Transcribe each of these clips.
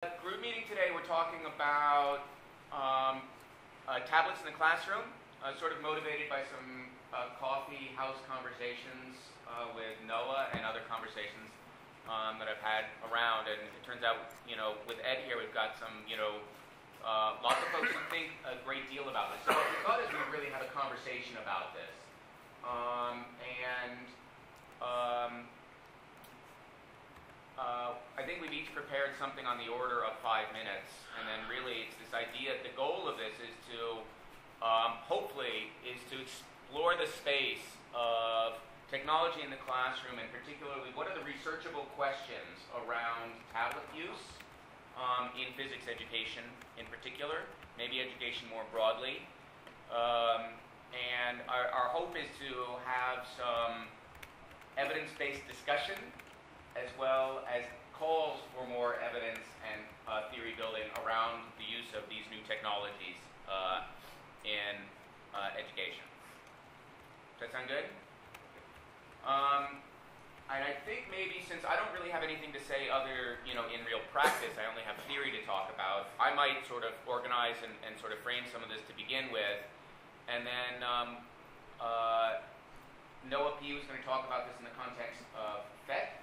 Group meeting today, we're talking about tablets in the classroom, sort of motivated by some coffee house conversations with Noah and other conversations that I've had around. And it turns out, with Ed here, we've got some, lots of folks who think a great deal about this. So what we thought is we'd really have a conversation about this. I think we've each prepared something on the order of 5 minutes, and then really it's this idea, the goal of this is to, hopefully, is to explore the space of technology in the classroom, and particularly what are the researchable questions around tablet use in physics education in particular, maybe education more broadly. And our hope is to have some evidence-based discussion as well as calls for more evidence and theory building around the use of these new technologies in education. Does that sound good? And I think maybe since I don't really have anything to say other, in real practice, I only have theory to talk about, I might sort of organize and sort of frame some of this to begin with. And then Noah P. was going to talk about this in the context of PhET,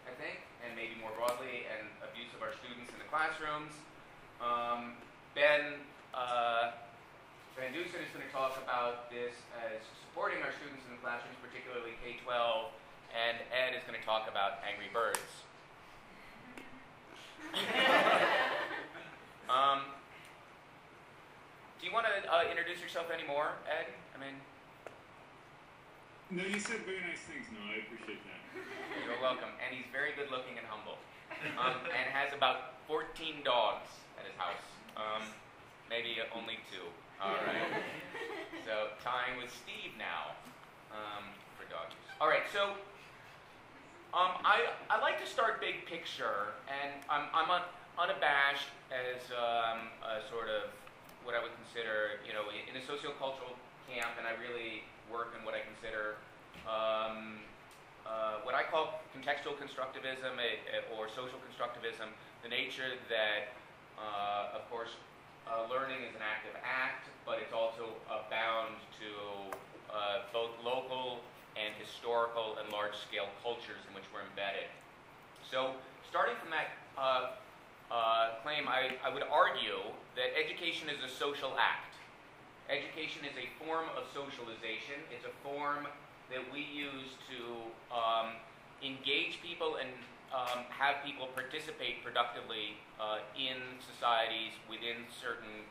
I think, and maybe more broadly, and abuse of our students in the classrooms. Ben Van Dusen is going to talk about this as supporting our students in the classrooms, particularly K-12, and Ed is going to talk about Angry Birds. Do you want to introduce yourself any more, Ed? No, you said very nice things. No, I appreciate that. You're welcome. And he's very good looking and humble. And has about 14 dogs at his house. Maybe only 2. All right. So tying with Steve now for dog use. All right. So I like to start big picture, and I'm unabashed as a sort of what I would consider, in a sociocultural camp, and I really work in what I consider what I call contextual constructivism or social constructivism, the nature that, of course, learning is an active act, but it's also bound to both local and historical and large-scale cultures in which we're embedded. So starting from that claim, I would argue that education is a social act. Education is a form of socialization. It's a form that we use to engage people and have people participate productively in societies within certain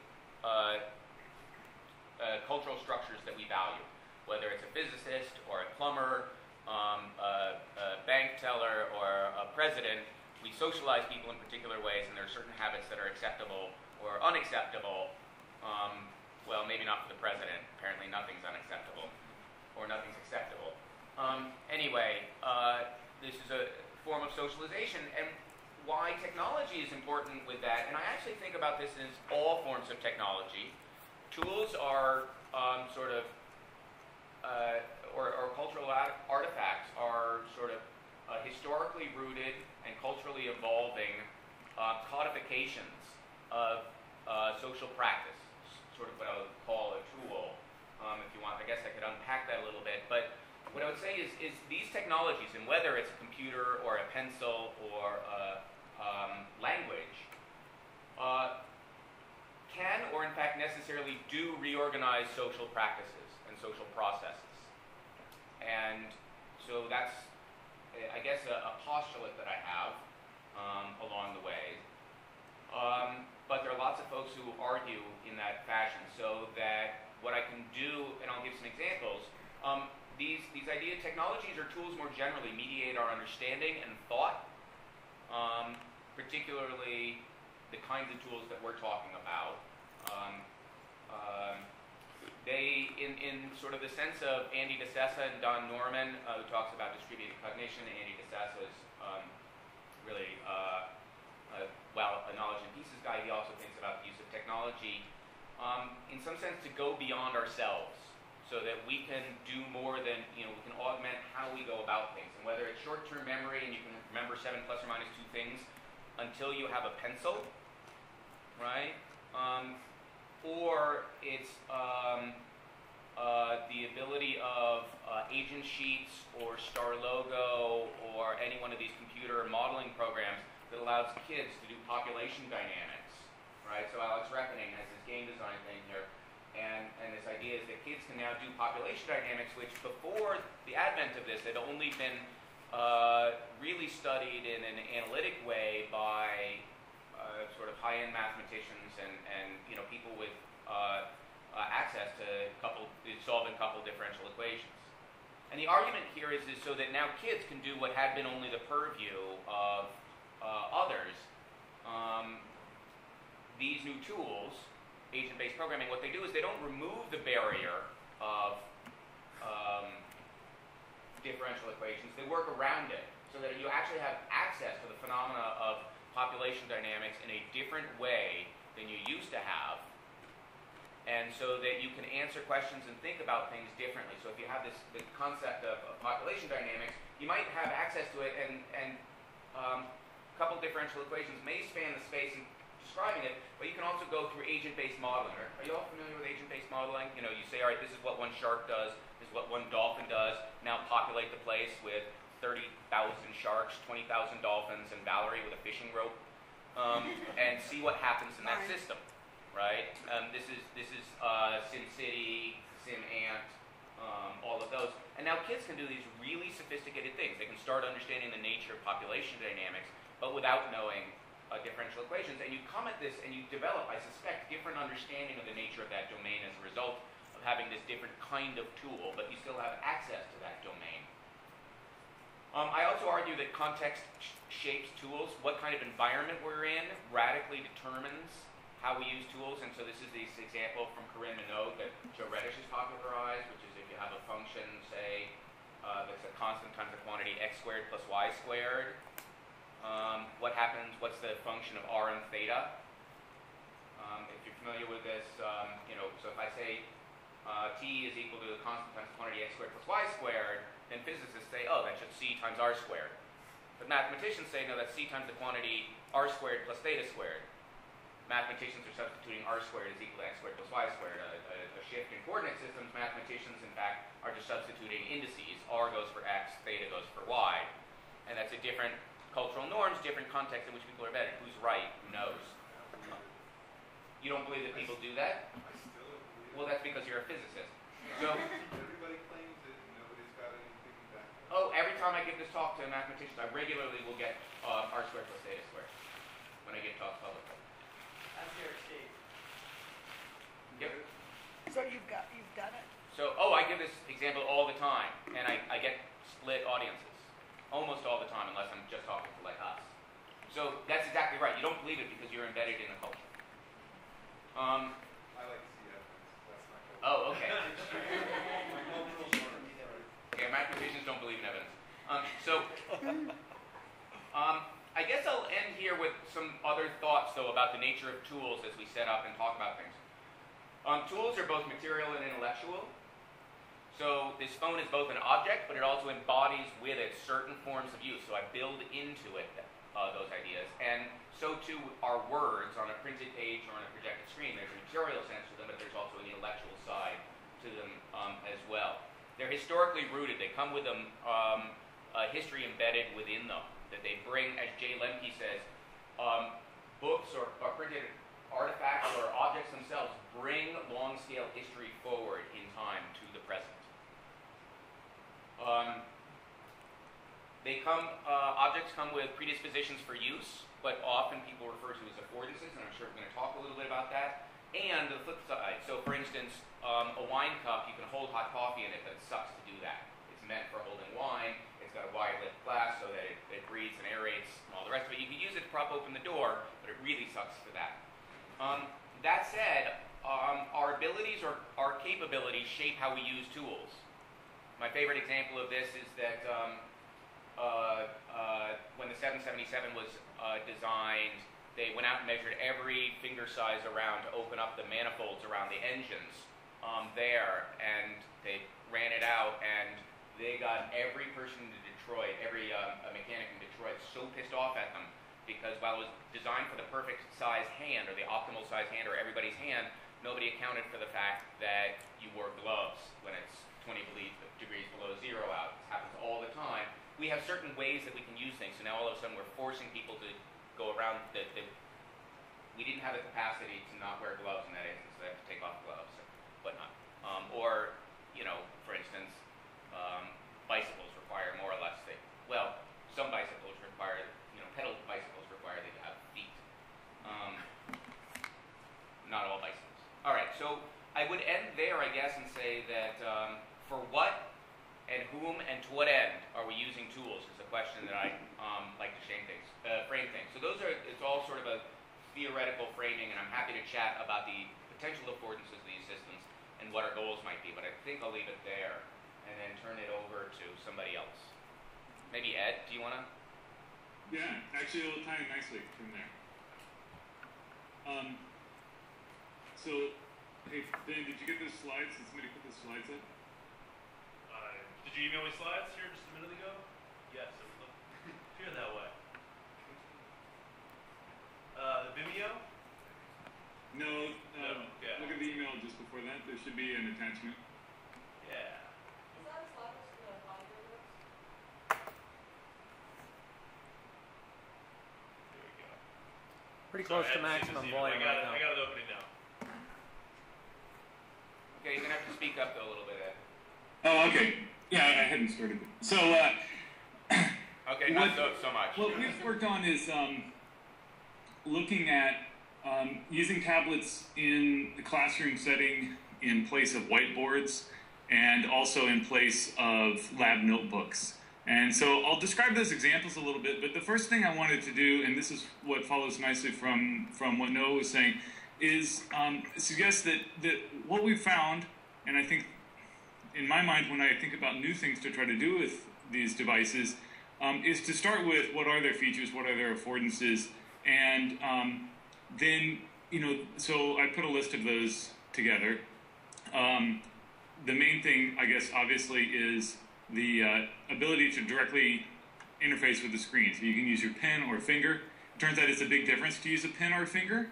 cultural structures that we value, whether it's a physicist or a plumber, a bank teller or a president. We socialize people in particular ways, and there are certain habits that are acceptable or unacceptable. Well, maybe not for the president. Apparently nothing's unacceptable, or nothing's acceptable. Anyway, this is a form of socialization, and why technology is important with that, and I actually think about this as all forms of technology. Tools are or cultural artifacts are sort of historically rooted and culturally evolving codifications of social practice. Sort of what I would call a tool, if you want. I guess I could unpack that a little bit. But what I would say is these technologies, and whether it's a computer or a pencil or a language, can or in fact necessarily do reorganize social practices and social processes. And so that's, I guess, a postulate that I have along the way. But there are lots of folks who argue in that fashion, so that what I can do, and I'll give some examples, these technologies or tools more generally mediate our understanding and thought, particularly the kinds of tools that we're talking about. They, in sort of the sense of Andy DeSessa and Don Norman, who talks about distributed cognition. Andy DeSessa is really a knowledge and pieces guy. He also thinks about the use of technology in some sense to go beyond ourselves, so that we can do more than, we can augment how we go about things. And whether it's short-term memory and you can remember 7 plus or minus 2 things, until you have a pencil, right? Or it's the ability of agent sheets or Star Logo or any one of these computer modeling programs that allows kids to do population dynamics, right? So Alex Reckoning has this game design thing here, and this idea is that kids can now do population dynamics, which before the advent of this had only been really studied in an analytic way by sort of high-end mathematicians and people with access to solving coupled differential equations. And the argument here is so that now kids can do what had been only the purview of others. These new tools, agent-based programming, what they do is they don't remove the barrier of differential equations. They work around it so that you actually have access to the phenomena of population dynamics in a different way than you used to have, and so that you can answer questions and think about things differently. So if you have the concept of population dynamics, you might have access to it, and coupled differential equations may span the space in describing it, but you can also go through agent-based modeling. Are you all familiar with agent-based modeling? You say, all right, this is what one shark does, this is what one dolphin does, now populate the place with 30,000 sharks, 20,000 dolphins, and Valerie with a fishing rope, and see what happens in that system, right? This is SimCity, SimAnt, all of those. And now kids can do these really sophisticated things. They can start understanding the nature of population dynamics, but without knowing differential equations. And you come at this and you develop, I suspect, different understanding of the nature of that domain as a result of having this different kind of tool, but you still have access to that domain. I also argue that context shapes tools. What kind of environment we're in radically determines how we use tools. And so this is this example from Corinne Minogue that Joe Reddish has popularized, which is if you have a function, say, that's a constant times the quantity x squared plus y squared, what happens, what's the function of r and theta? If you're familiar with this, so if I say t is equal to the constant times the quantity x squared plus y squared, then physicists say, oh, that's just c times r squared. But mathematicians say, no, that's c times the quantity r squared plus theta squared. Mathematicians are substituting r squared is equal to x squared plus y squared. A shift in coordinate systems, mathematicians, in fact, are just substituting indices. R goes for x, theta goes for y. And that's a different cultural norms, different context in which people are embedded. Who's right? Who knows? You don't believe that people do that? I still believe. Well, that's because you're a physicist. So, Everybody claims it, and nobody's got anything back. oh, every time I give this talk to mathematicians, I regularly will get r squared plus theta squared when I give talks publicly. That's your Steve. Yep. So you've done it? So, I give this example all the time, and I get split audiences. Almost all the time, unless I'm just talking to like us. So that's exactly right. You don't believe it because you're embedded in a culture. I like to see evidence. That's my culture. Oh, okay. My cultural norms. Okay, mathematicians don't believe in evidence. I guess I'll end here with some other thoughts, though, about the nature of tools as we set up and talk about things. Tools are both material and intellectual. So this phone is both an object, but it also embodies with it certain forms of use. So I build into it those ideas. And so too are words on a printed page or on a projected screen. There's a material sense to them, but there's also an intellectual side to them as well. They're historically rooted. They come with them, a history embedded within them that they bring, as Jay Lemke says, books or printed artifacts or objects themselves bring long-scale history forward in time to the present. Objects come with predispositions for use, but often people refer to as affordances, and I'm sure we're going to talk a little bit about that. And the flip side, so for instance, a wine cup, you can hold hot coffee in it, but it sucks to do that. It's meant for holding wine. It's got a wide lip glass so that it breathes and aerates and all the rest of it. You can use it to prop open the door, but it really sucks for that. That said, our abilities or our capabilities shape how we use tools. My favorite example of this is that when the 777 was designed, they went out and measured every finger size around to open up the manifolds around the engines there, and they ran it out, and they got every person in Detroit, every mechanic in Detroit, so pissed off at them because while it was designed for the perfect size hand or the optimal size hand or everybody's hand, nobody accounted for the fact that you wore gloves when it's 20 degrees below zero out. This happens all the time. We have certain ways that we can use things, so now all of a sudden we're forcing people to go around we didn't have the capacity to not wear gloves in that instance, so they have to take off gloves and whatnot. Or, you know, for instance, bicycles require more or less some bicycles require, you know, pedal bicycles require that you have feet. Not all bicycles. All right, so I would end there, I guess, and say that for what and whom and to what end are we using tools is a question that I like to frame things. So it's all sort of a theoretical framing, and I'm happy to chat about the potential affordances of these systems and what our goals might be, but I think I'll leave it there and then turn it over to somebody else. Maybe Ed, do you want to? Yeah, actually it'll tie in nicely from there. So, hey, Ben, did you get those slides? Did somebody put the slides up? Did you email me slides here just a minute ago? Yes, it would look here that way. The Vimeo? No, yeah. Look at the email just before that. There should be an attachment. Yeah. Is that a slide that's going to apply to this? There we go. Pretty close Sorry, to I haven't seen maximum this email. volume right now. I got it opening now. Okay, you're going to have to speak up though a little bit, Ed. Oh, okay. Yeah, I hadn't started. So, Okay, not so much. what we've worked on is looking at using tablets in the classroom setting in place of whiteboards and also in place of lab notebooks. And so I'll describe those examples a little bit, but the first thing I wanted to do, and this is what follows nicely from what Noah was saying, is suggest that what we've found, and I think in my mind when I think about new things to try to do with these devices, is to start with what are their features, what are their affordances, and then, you know, so I put a list of those together. The main thing, I guess, obviously, is the ability to directly interface with the screen. So you can use your pen or finger. It turns out it's a big difference to use a pen or a finger.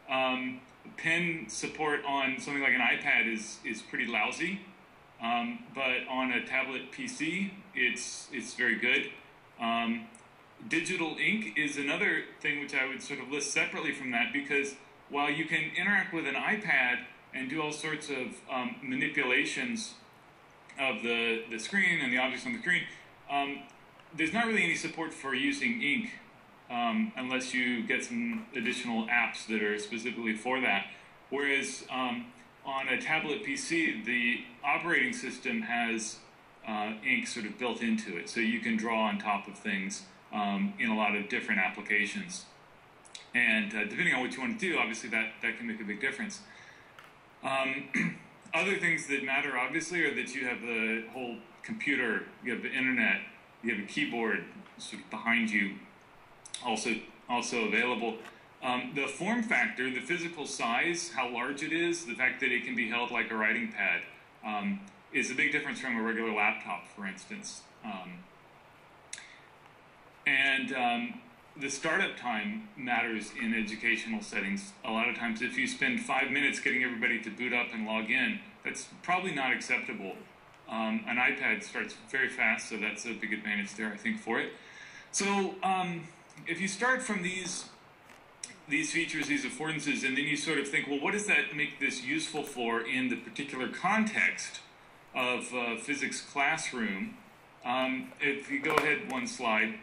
Pen support on something like an iPad is pretty lousy, but on a tablet PC, it's very good. Digital ink is another thing which I would sort of list separately from that, because while you can interact with an iPad and do all sorts of manipulations of the screen and the objects on the screen, there's not really any support for using ink unless you get some additional apps that are specifically for that. Whereas on a tablet PC, the operating system has ink sort of built into it, so you can draw on top of things in a lot of different applications. And depending on what you want to do, obviously that can make a big difference. Other things that matter, obviously, are that you have the whole computer, you have the internet, you have a keyboard sort of behind you, also available. The form factor, the physical size, how large it is, the fact that it can be held like a writing pad, is a big difference from a regular laptop, for instance. The startup time matters in educational settings. A lot of times if you spend 5 minutes getting everybody to boot up and log in, that's probably not acceptable. An iPad starts very fast, so that's a big advantage there, I think, for it. So if you start from these features, these affordances, and then you sort of think, well, what does that make this useful for in the particular context of physics classroom? If you go ahead one slide.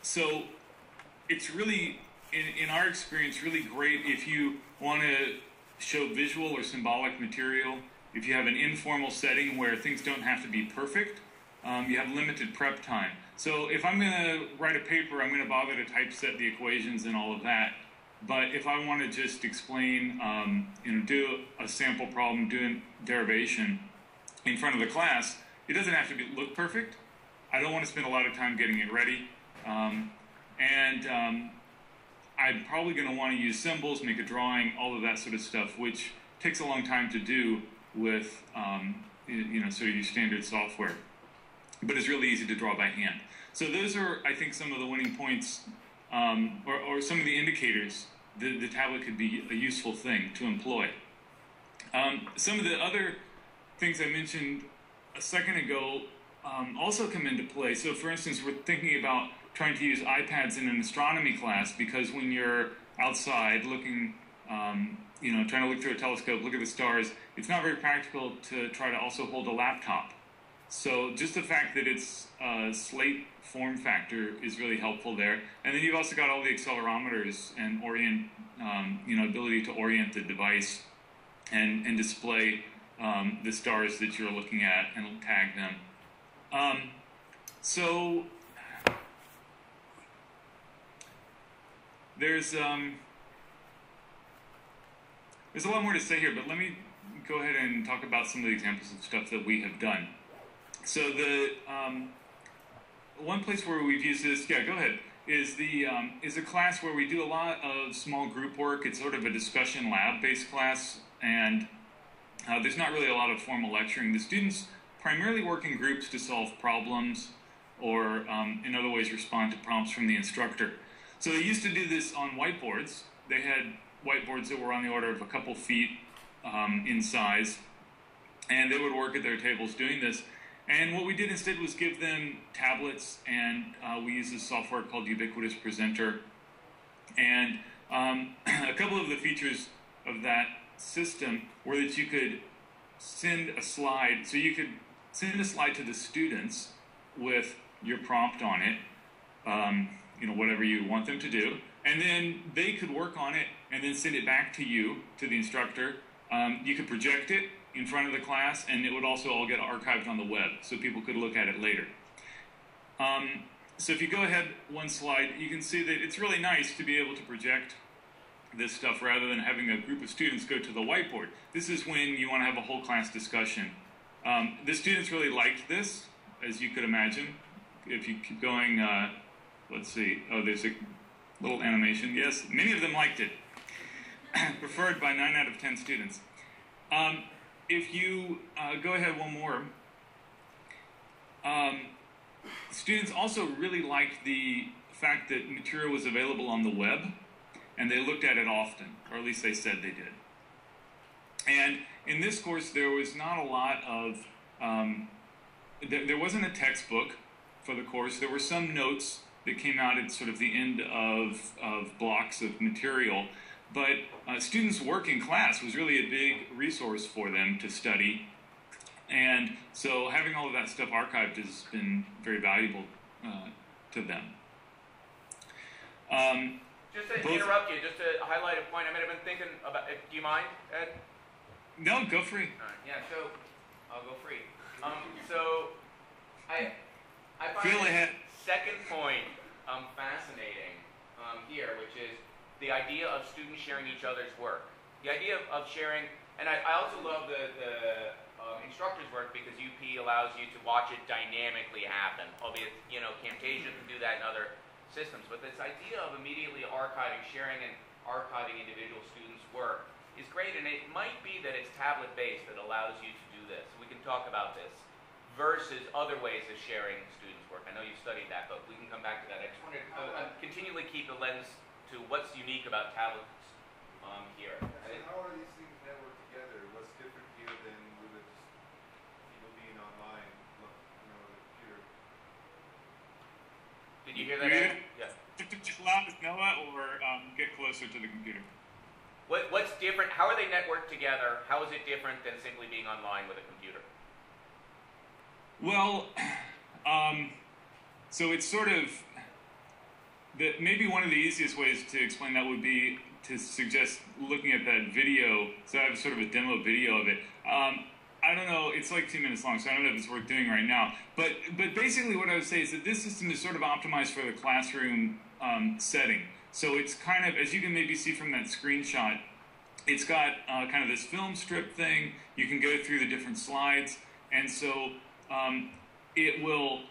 So it's really, in our experience, really great if you want to show visual or symbolic material, if you have an informal setting where things don't have to be perfect, you have limited prep time. So if I'm going to write a paper, I'm going to bother to typeset the equations and all of that. But if I want to just explain, do a sample problem, do a derivation in front of the class, it doesn't have to look perfect. I don't want to spend a lot of time getting it ready. I'm probably going to want to use symbols, make a drawing, all of that sort of stuff, which takes a long time to do with, sort of your standard software. But it's really easy to draw by hand. So those are, I think, some of the winning points, or some of the indicators that the tablet could be a useful thing to employ. Some of the other things I mentioned a second ago also come into play. So for instance, we're thinking about trying to use iPads in an astronomy class, because when you're outside looking, trying to look through a telescope, look at the stars, it's not very practical to try to also hold a laptop. So just the fact that it's a slate form factor is really helpful there. And then you've also got all the accelerometers and ability to orient the device and display the stars that you're looking at and tag them. So there's a lot more to say here, but let me go ahead and talk about some of the examples of stuff that we have done. So the one place where we've used this, go ahead, is a class where we do a lot of small group work. It's sort of a discussion lab-based class, and there's not really a lot of formal lecturing. The students primarily work in groups to solve problems, or in other ways respond to prompts from the instructor. So they used to do this on whiteboards. They had whiteboards that were on the order of a couple feet in size, and they would work at their tables doing this. And what we did instead was give them tablets, and we used this software called Ubiquitous Presenter. And a couple of the features of that system were that you could send a slide. So you could send a slide to the students with your prompt on it, whatever you want them to do. And then they could work on it and then send it back to you, to the instructor. You could project it in front of the class, and it would also all get archived on the web, so people could look at it later. So if you go ahead one slide, you can see that it's really nice to be able to project this stuff rather than having a group of students go to the whiteboard. This is when you want to have a whole class discussion. The students really liked this, as you could imagine. If you keep going, let's see. Oh, there's a little animation. Yes, many of them liked it. Preferred by 9 out of 10 students. If you go ahead one more, students also really liked the fact that material was available on the web, and they looked at it often, or at least they said they did. And in this course, there was not a lot of, there wasn't a textbook for the course. There were some notes that came out at sort of the end of blocks of material. But students' work in class was really a big resource for them to study. And so having all of that stuff archived has been very valuable to them. Just to interrupt you, just to highlight a point, I mean, I've been thinking about, do you mind, Ed? No, go free. All right, yeah, so, I'll go free. So, I Feel find ahead. the second point fascinating here, which is the idea of students sharing each other's work. The idea of sharing, and I also love the instructor's work, because UP allows you to watch it dynamically happen, albeit, Camtasia can do that in other systems, but this idea of immediately archiving, sharing and archiving individual students' work is great, and it might be that it's tablet-based that allows you to do this. We can talk about this versus other ways of sharing students' work. I know you've studied that, but we can come back to that. I just wanted to continually keep the lens to what's unique about tablets here. So how are these things networked together? What's different here than with it people being online, with the computer? Did you hear that, Ed? Yeah. Just loud as Noah, or get closer to the computer. What's different? How are they networked together? How is it different than simply being online with a computer? Well, so it's sort of, maybe one of the easiest ways to explain that would be to suggest looking at that video. So I have sort of a demo video of it. I don't know, it's like 2 minutes long, so I don't know if it's worth doing right now. But basically what I would say is that this system is sort of optimized for the classroom setting. So it's kind of, as you can maybe see from that screenshot, it's got kind of this film strip thing. You can go through the different slides. And so it will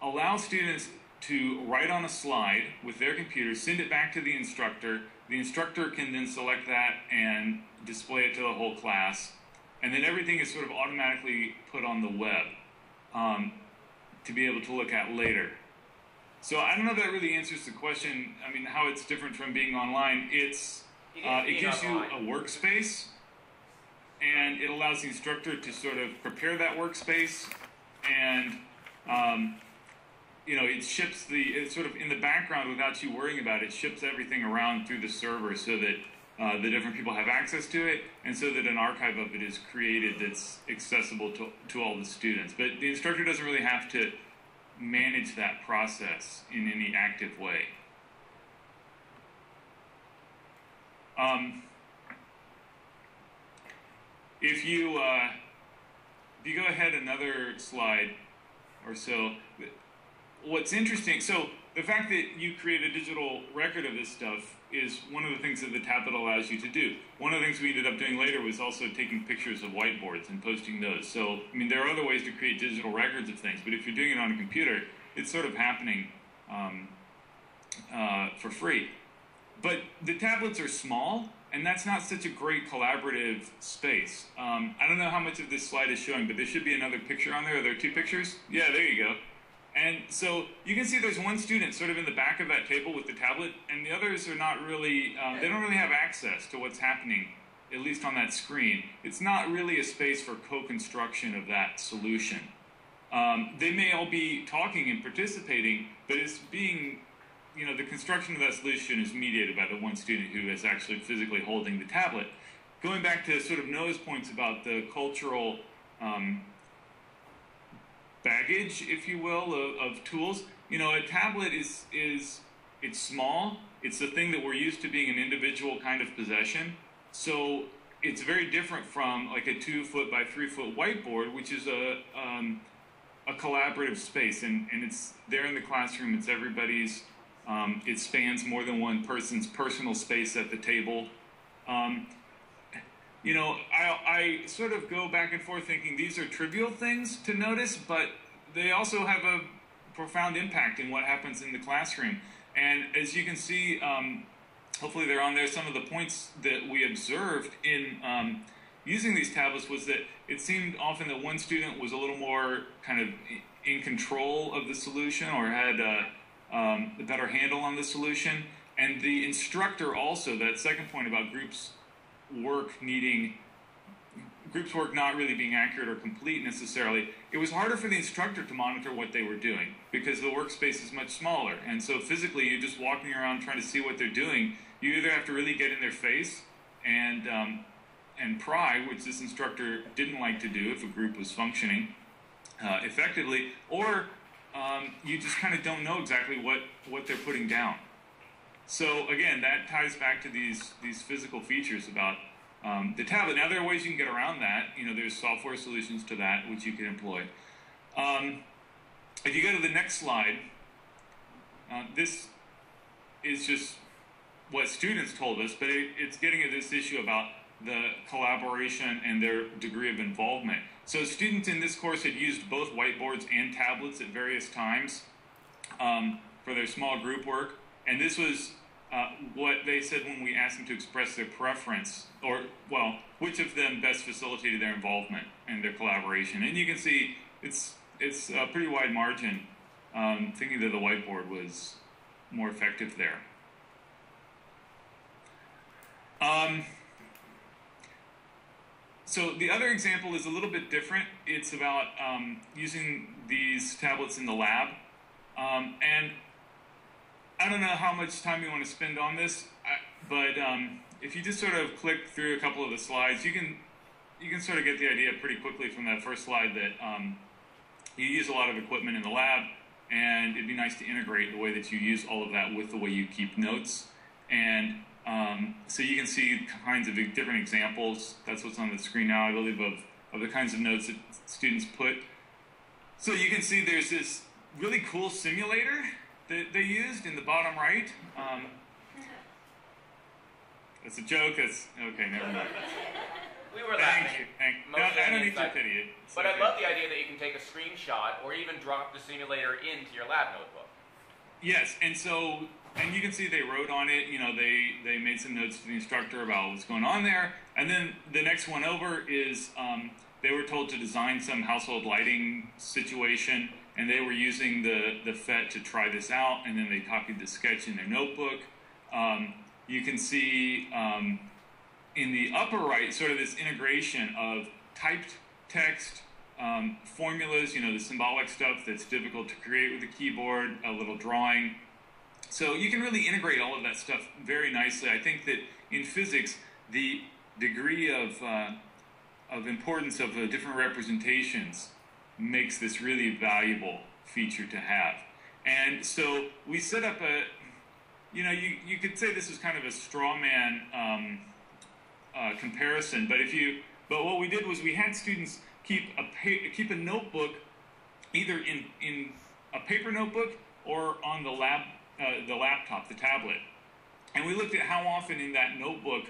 allow students to write on a slide with their computer, send it back to the instructor. The instructor can then select that and display it to the whole class. And then everything is sort of automatically put on the web to be able to look at later. So I don't know if that really answers the question. I mean, how it's different from being online. It gives you a workspace, and it allows the instructor to sort of prepare that workspace, and it ships it's sort of in the background without you worrying about it. It ships everything around through the server so that the different people have access to it, and so that an archive of it is created that's accessible to all the students. But the instructor doesn't really have to manage that process in any active way. If you go ahead another slide or so, what's interesting, so the fact that you create a digital record of this stuff is one of the things that the tablet allows you to do. One of the things we ended up doing later was also taking pictures of whiteboards and posting those. So, I mean, there are other ways to create digital records of things, but if you're doing it on a computer, it's sort of happening for free. But the tablets are small, and that's not such a great collaborative space. I don't know how much of this slide is showing, but there should be another picture on there. Are there two pictures? Yeah, there you go. And so you can see there's one student sort of in the back of that table with the tablet, and the others are not really, they don't really have access to what's happening, at least on that screen. It's not really a space for co-construction of that solution. They may all be talking and participating, but it's being, the construction of that solution is mediated by the one student who is actually physically holding the tablet. Going back to sort of Noah's points about the cultural baggage, if you will, of tools. A tablet it's small. It's the thing that we're used to being an individual kind of possession. So it's very different from like a 2-foot by 3-foot whiteboard, which is a collaborative space, and it's there in the classroom. It's everybody's. It spans more than one person's personal space at the table. I sort of go back and forth thinking these are trivial things to notice, but they also have a profound impact in what happens in the classroom. And as you can see, hopefully they're on there, some of the points that we observed in using these tablets was that it seemed often that one student was a little more kind of in control of the solution or had a better handle on the solution. And the instructor also, that second point about groups work not really being accurate or complete necessarily, it was harder for the instructor to monitor what they were doing because the workspace is much smaller. And so physically, you're just walking around trying to see what they're doing. You either have to really get in their face and pry, which this instructor didn't like to do if a group was functioning effectively, or you just kind of don't know exactly what they're putting down. So again, that ties back to these physical features about the tablet. Now there are ways you can get around that. There's software solutions to that which you can employ. If you go to the next slide, this is just what students told us, but it's getting at this issue about the collaboration and their degree of involvement. So students in this course had used both whiteboards and tablets at various times for their small group work, and this was what they said when we asked them to express their preference, or, well, which of them best facilitated their involvement and their collaboration. And you can see it's a pretty wide margin, thinking that the whiteboard was more effective there. So the other example is a little bit different. It's about using these tablets in the lab. And I don't know how much time you want to spend on this, but if you just sort of click through a couple of the slides, you can sort of get the idea pretty quickly from that first slide that you use a lot of equipment in the lab, and it'd be nice to integrate the way that you use all of that with the way you keep notes. And so you can see kinds of different examples. That's what's on the screen now, I believe, of the kinds of notes that students put. So you can see there's this really cool simulator that they used in the bottom right. It's a joke. Okay, never mind. We were laughing. Thank you. No, I don't need to pity it. But I love the idea that you can take a screenshot or even drop the simulator into your lab notebook. Yes, and you can see they wrote on it. They made some notes to the instructor about what's going on there. And then the next one over is they were told to design some household lighting situation, and they were using the PhET to try this out, and then they copied the sketch in their notebook. You can see in the upper right sort of this integration of typed text, formulas, the symbolic stuff that's difficult to create with a keyboard, a little drawing. So you can really integrate all of that stuff very nicely. I think that in physics, the degree of importance of different representations makes this really valuable feature to have. And so we set up you could say this is kind of a straw man comparison, but what we did was we had students keep a notebook either in a paper notebook or on the laptop, the tablet. And we looked at how often in that notebook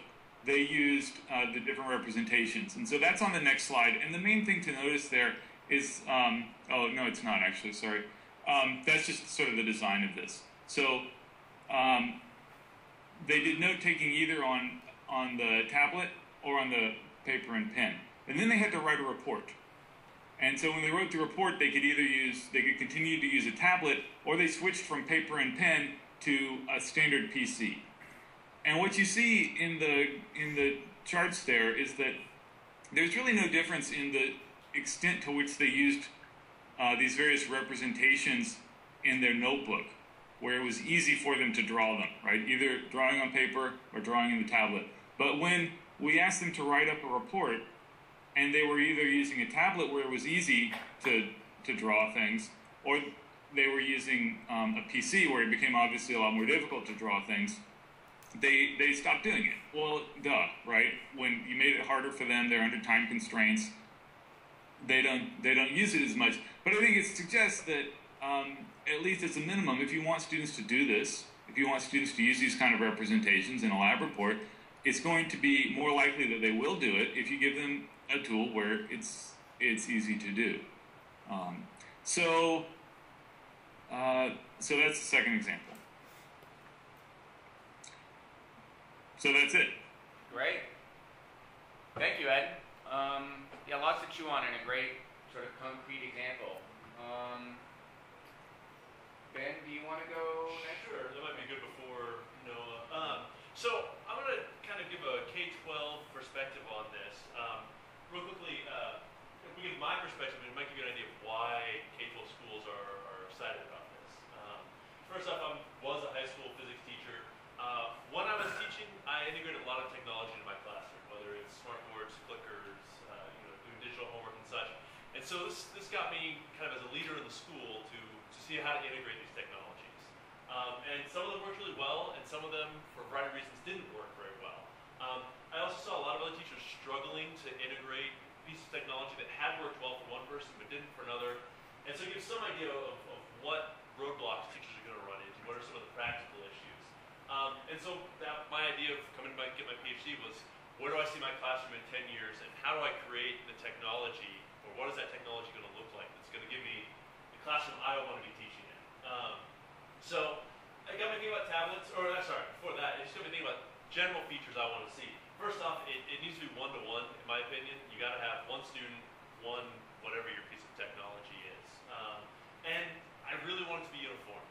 they used the different representations. And so that's on the next slide. And the main thing to notice there is, oh, no, it's not actually, sorry. That's just sort of the design of this. So they did note-taking either on the tablet or on the paper and pen. And then they had to write a report. And so when they wrote the report, they could continue to use a tablet, or they switched from paper and pen to a standard PC. And what you see in the charts there is that there's really no difference in the extent to which they used these various representations in their notebook, where it was easy for them to draw them, right? Either drawing on paper or drawing in the tablet. But when we asked them to write up a report, and they were either using a tablet where it was easy to draw things, or they were using a PC where it became obviously a lot more difficult to draw things, they stopped doing it. Well, duh, right? When you made it harder for them, they're under time constraints, they don't use it as much. But I think it suggests that at least as a minimum, if you want students to do this, if you want students to use these kind of representations in a lab report, it's going to be more likely that they will do it if you give them a tool where it's easy to do. So that's the second example. So that's it. Great. Thank you, Ed. Yeah, lots to chew on and a great sort of concrete example. Ben, do you want to go next? Sure, that might be good before Noah. So I'm going to kind of give a K-12 perspective on this. Real quickly, if we give my perspective, it might give you an idea of why K-12 schools are excited about this. First off, I was a high school physics teacher. When I was teaching, I integrated a lot of technology into my classroom, whether it's smartboards, clickers, doing digital homework and such. And so this got me kind of as a leader in the school to see how to integrate these technologies. And some of them worked really well, and some of them, for a variety of reasons, didn't work very well. I also saw a lot of other teachers struggling to integrate pieces of technology that had worked well for one person but didn't for another. And so it gives some idea of what roadblocks teachers are going to run into, what are some of the practical issues. And so my idea of coming to get my PhD was, where do I see my classroom in 10 years, and how do I create the technology, or what is that technology going to look like that's going to give me the classroom I want to be teaching in. So I got me thinking about tablets, before that, it just got me thinking about general features I want to see. First off, it needs to be one-to-one, in my opinion. You got to have one student, one whatever your piece of technology is. And I really want it to be uniform.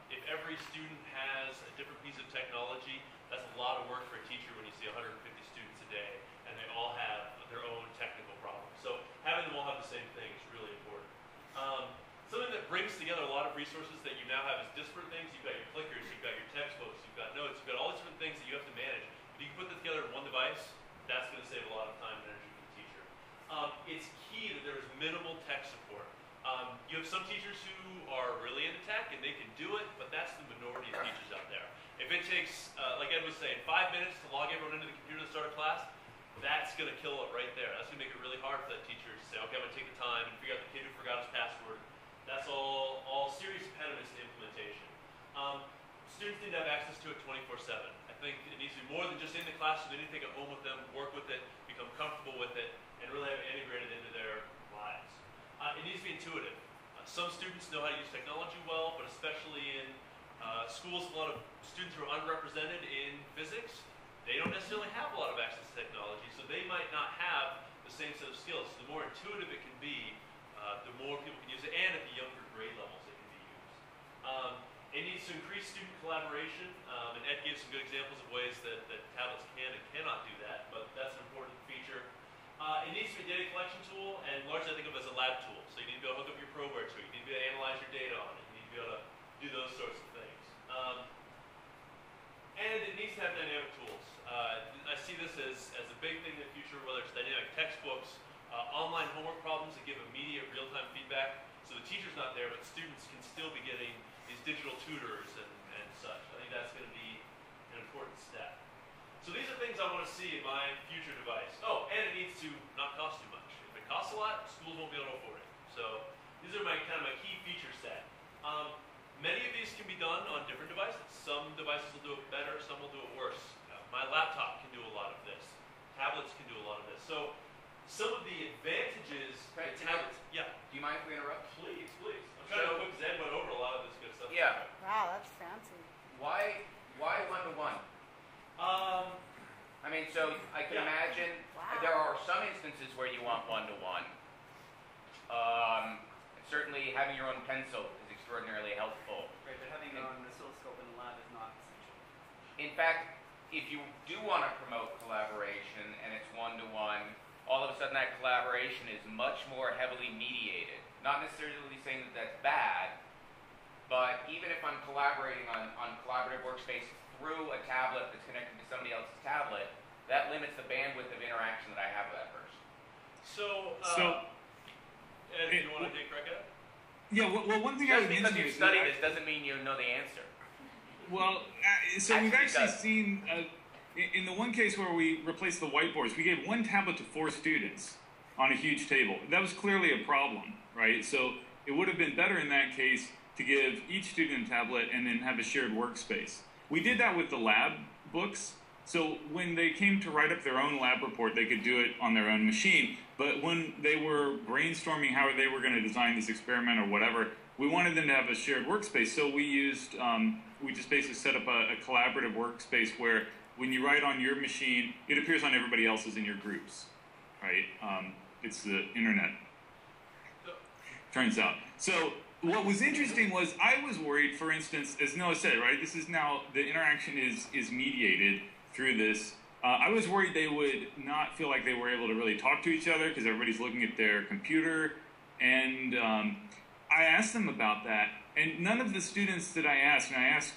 If every student has a different piece of technology, that's a lot of work for a teacher when you see 150 students a day, and they all have their own technical problems. So having them all have the same thing is really important. Something that brings together a lot of resources that you now have is disparate things. You've got your clickers, you've got your textbooks, you've got notes, you've got all these different things that you have to manage. If you can put that together in one device, that's going to save a lot of time and energy for the teacher. It's key that there is minimal tech support. You have some teachers who are really into tech and they can do it, but that's the minority of teachers out there. If it takes, like Ed was saying, 5 minutes to log everyone into the computer to start a class, that's going to kill it right there. That's going to make it really hard for that teacher to say, okay, I'm going to take the time and figure out the kid who forgot his password. That's all serious impediments to implementation. Students need to have access to it 24/7. I think it needs to be more than just in the classroom. They need to take it home with them, work with it, become comfortable with it, and really have it integrated into their lives. It needs to be intuitive. Some students know how to use technology well, but especially in schools, a lot of students who are underrepresented in physics, they don't necessarily have a lot of access to technology, so they might not have the same set of skills. So the more intuitive it can be, the more people can use it, and at the younger It needs to increase student collaboration, and Ed gave some good examples of ways that tablets can and cannot do that, but that's an important feature. It needs to be a data collection tool, and largely I think of it as a lab tool. So you need to be able to hook up your ProWare to it, you need to be able to analyze your data on it, you need to be able to do those sorts of things. And it needs to have dynamic tools. I see this as a big thing in the future, whether it's dynamic textbooks, online homework problems that give immediate real-time feedback. So the teacher's not there, but students can still be getting these digital tutors and such. I think that's going to be an important step. So these are things I want to see in my future device. Oh, and it needs to not cost too much. If it costs a lot, schools won't be able to afford it. So these are my key feature set. Many of these can be done on different devices. Some devices will do it better, some will do it worse. My laptop can do a lot of this. Tablets can do a lot of this. So some of the advantages that tablets. Yeah. Do you mind if we interrupt? Please, please. I'm trying to quick Zed went over a lot of this good stuff. Yeah. Wow, that's fancy. Why one-to-one? I mean, so I can imagine Wow. there are some instances where you want one-to-one. Certainly having your own pencil is extraordinarily helpful. Right, but having an oscilloscope in the lab is not essential. In fact, if you do want to promote collaboration and it's one-to-one, all of a sudden that collaboration is much more heavily mediated. Not necessarily saying that that's bad, but even if I'm collaborating on collaborative workspace through a tablet that's connected to somebody else's tablet, that limits the bandwidth of interaction that I have with that person. So Ed, do you want to take a crack at it? Yeah, well, one thing I Just would because mention you've is studied this doesn't mean you know the answer. well, so we've Actually, it actually does. seen in the one case where we replaced the whiteboards, we gave one tablet to 4 students on a huge table. That was clearly a problem, right? So it would have been better in that case to give each student a tablet and then have a shared workspace. We did that with the lab books. So when they came to write up their own lab report, they could do it on their own machine. But when they were brainstorming how they were going to design this experiment or whatever, we wanted them to have a shared workspace. So we used, we just basically set up a collaborative workspace where when you write on your machine, it appears on everybody else's in your groups, right? It's the internet, turns out. So what was interesting was I was worried, for instance, as Noah said, right? This is now, the interaction is mediated through this. I was worried they would not feel like they were able to really talk to each other because everybody's looking at their computer. And I asked them about that. And none of the students that I asked, and I asked,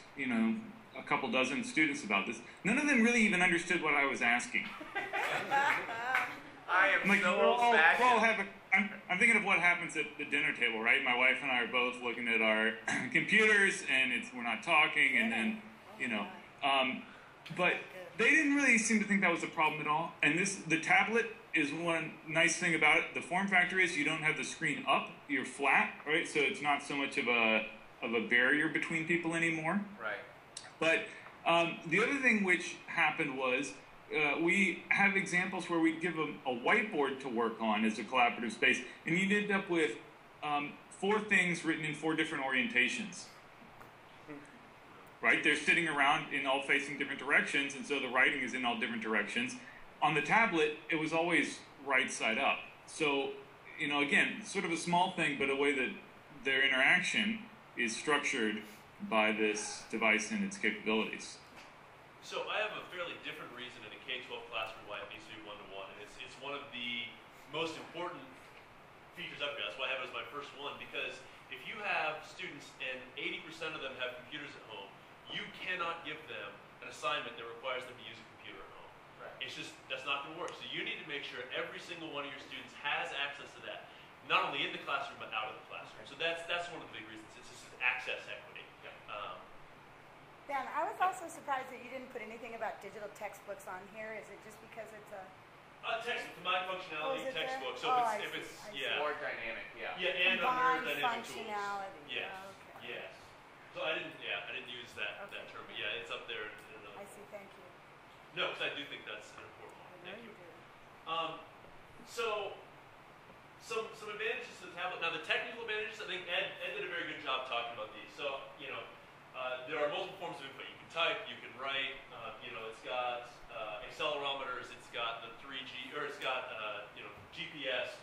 a couple dozen students about this, none of them really even understood what I was asking. I am Like, so we're all old-fashioned. I'm thinking of what happens at the dinner table, right? My wife and I are both looking at our computers, and we're not talking, and then, but they didn't really seem to think that was a problem at all. And the tablet is one nice thing about it. The form factor is you don't have the screen up; you're flat, right? So it's not so much of a barrier between people anymore. Right. But the other thing which happened was we have examples where we give them a whiteboard to work on as a collaborative space, and you'd end up with 4 things written in 4 different orientations. Right? They're sitting around and all facing different directions, and so the writing is in all different directions. On the tablet, it was always right side up. So, again, sort of a small thing, but a way that their interaction is structured by this device and its capabilities. So I have a fairly different reason in a K-12 classroom why it needs to be one-to-one, and it's one of the most important features I've got. That's why I have it as my first one, because if you have students and 80% of them have computers at home, you cannot give them an assignment that requires them to use a computer at home. Right. It's just, that's not going to work. So you need to make sure every single one of your students has access to that, not only in the classroom, but out of the classroom. So that's one of the big reasons. It's just access equity. Ben, I was also surprised that you didn't put anything about digital textbooks on here. Is it just because it's a... Text, combined functionality is it textbook. there? So Oh, I if see, it's, I see. yeah. Or dynamic, yeah. Yeah, and combined under dynamic tools. functionality? Yes. Oh, okay. Yes. So I didn't use that Okay. term, but yeah, it's up there in another. I see, thank you. No, because I do think that's an important one. I know Thank you you. do. So some advantages to the tablet. Now the technical advantages, I think Ed did a very good job talking about these. So there are multiple forms of input. You can type, you can write. It's got accelerometers. It's got the 3G, or it's got GPS.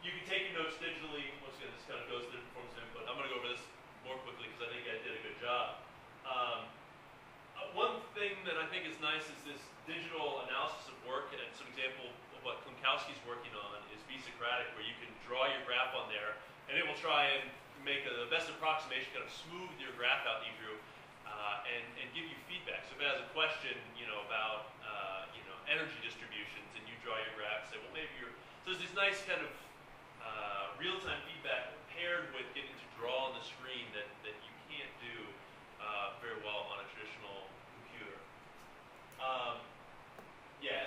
You can take your notes digitally. Once again, this kind of goes to different forms of input. I'm going to go over this more quickly because I think I did a good job. One thing that I think is nice is this digital analysis of work, and it's an example of what Klimkowski's working on is V-Socratic, where you can draw your graph on there, and it will try and make the best approximation, kind of smooth your graph out that you drew, and give you feedback. So if it has a question, about energy distributions, and you draw your graph, say, well, maybe so there's this nice kind of real-time feedback paired with getting to draw on the screen that you can't do very well on a traditional computer.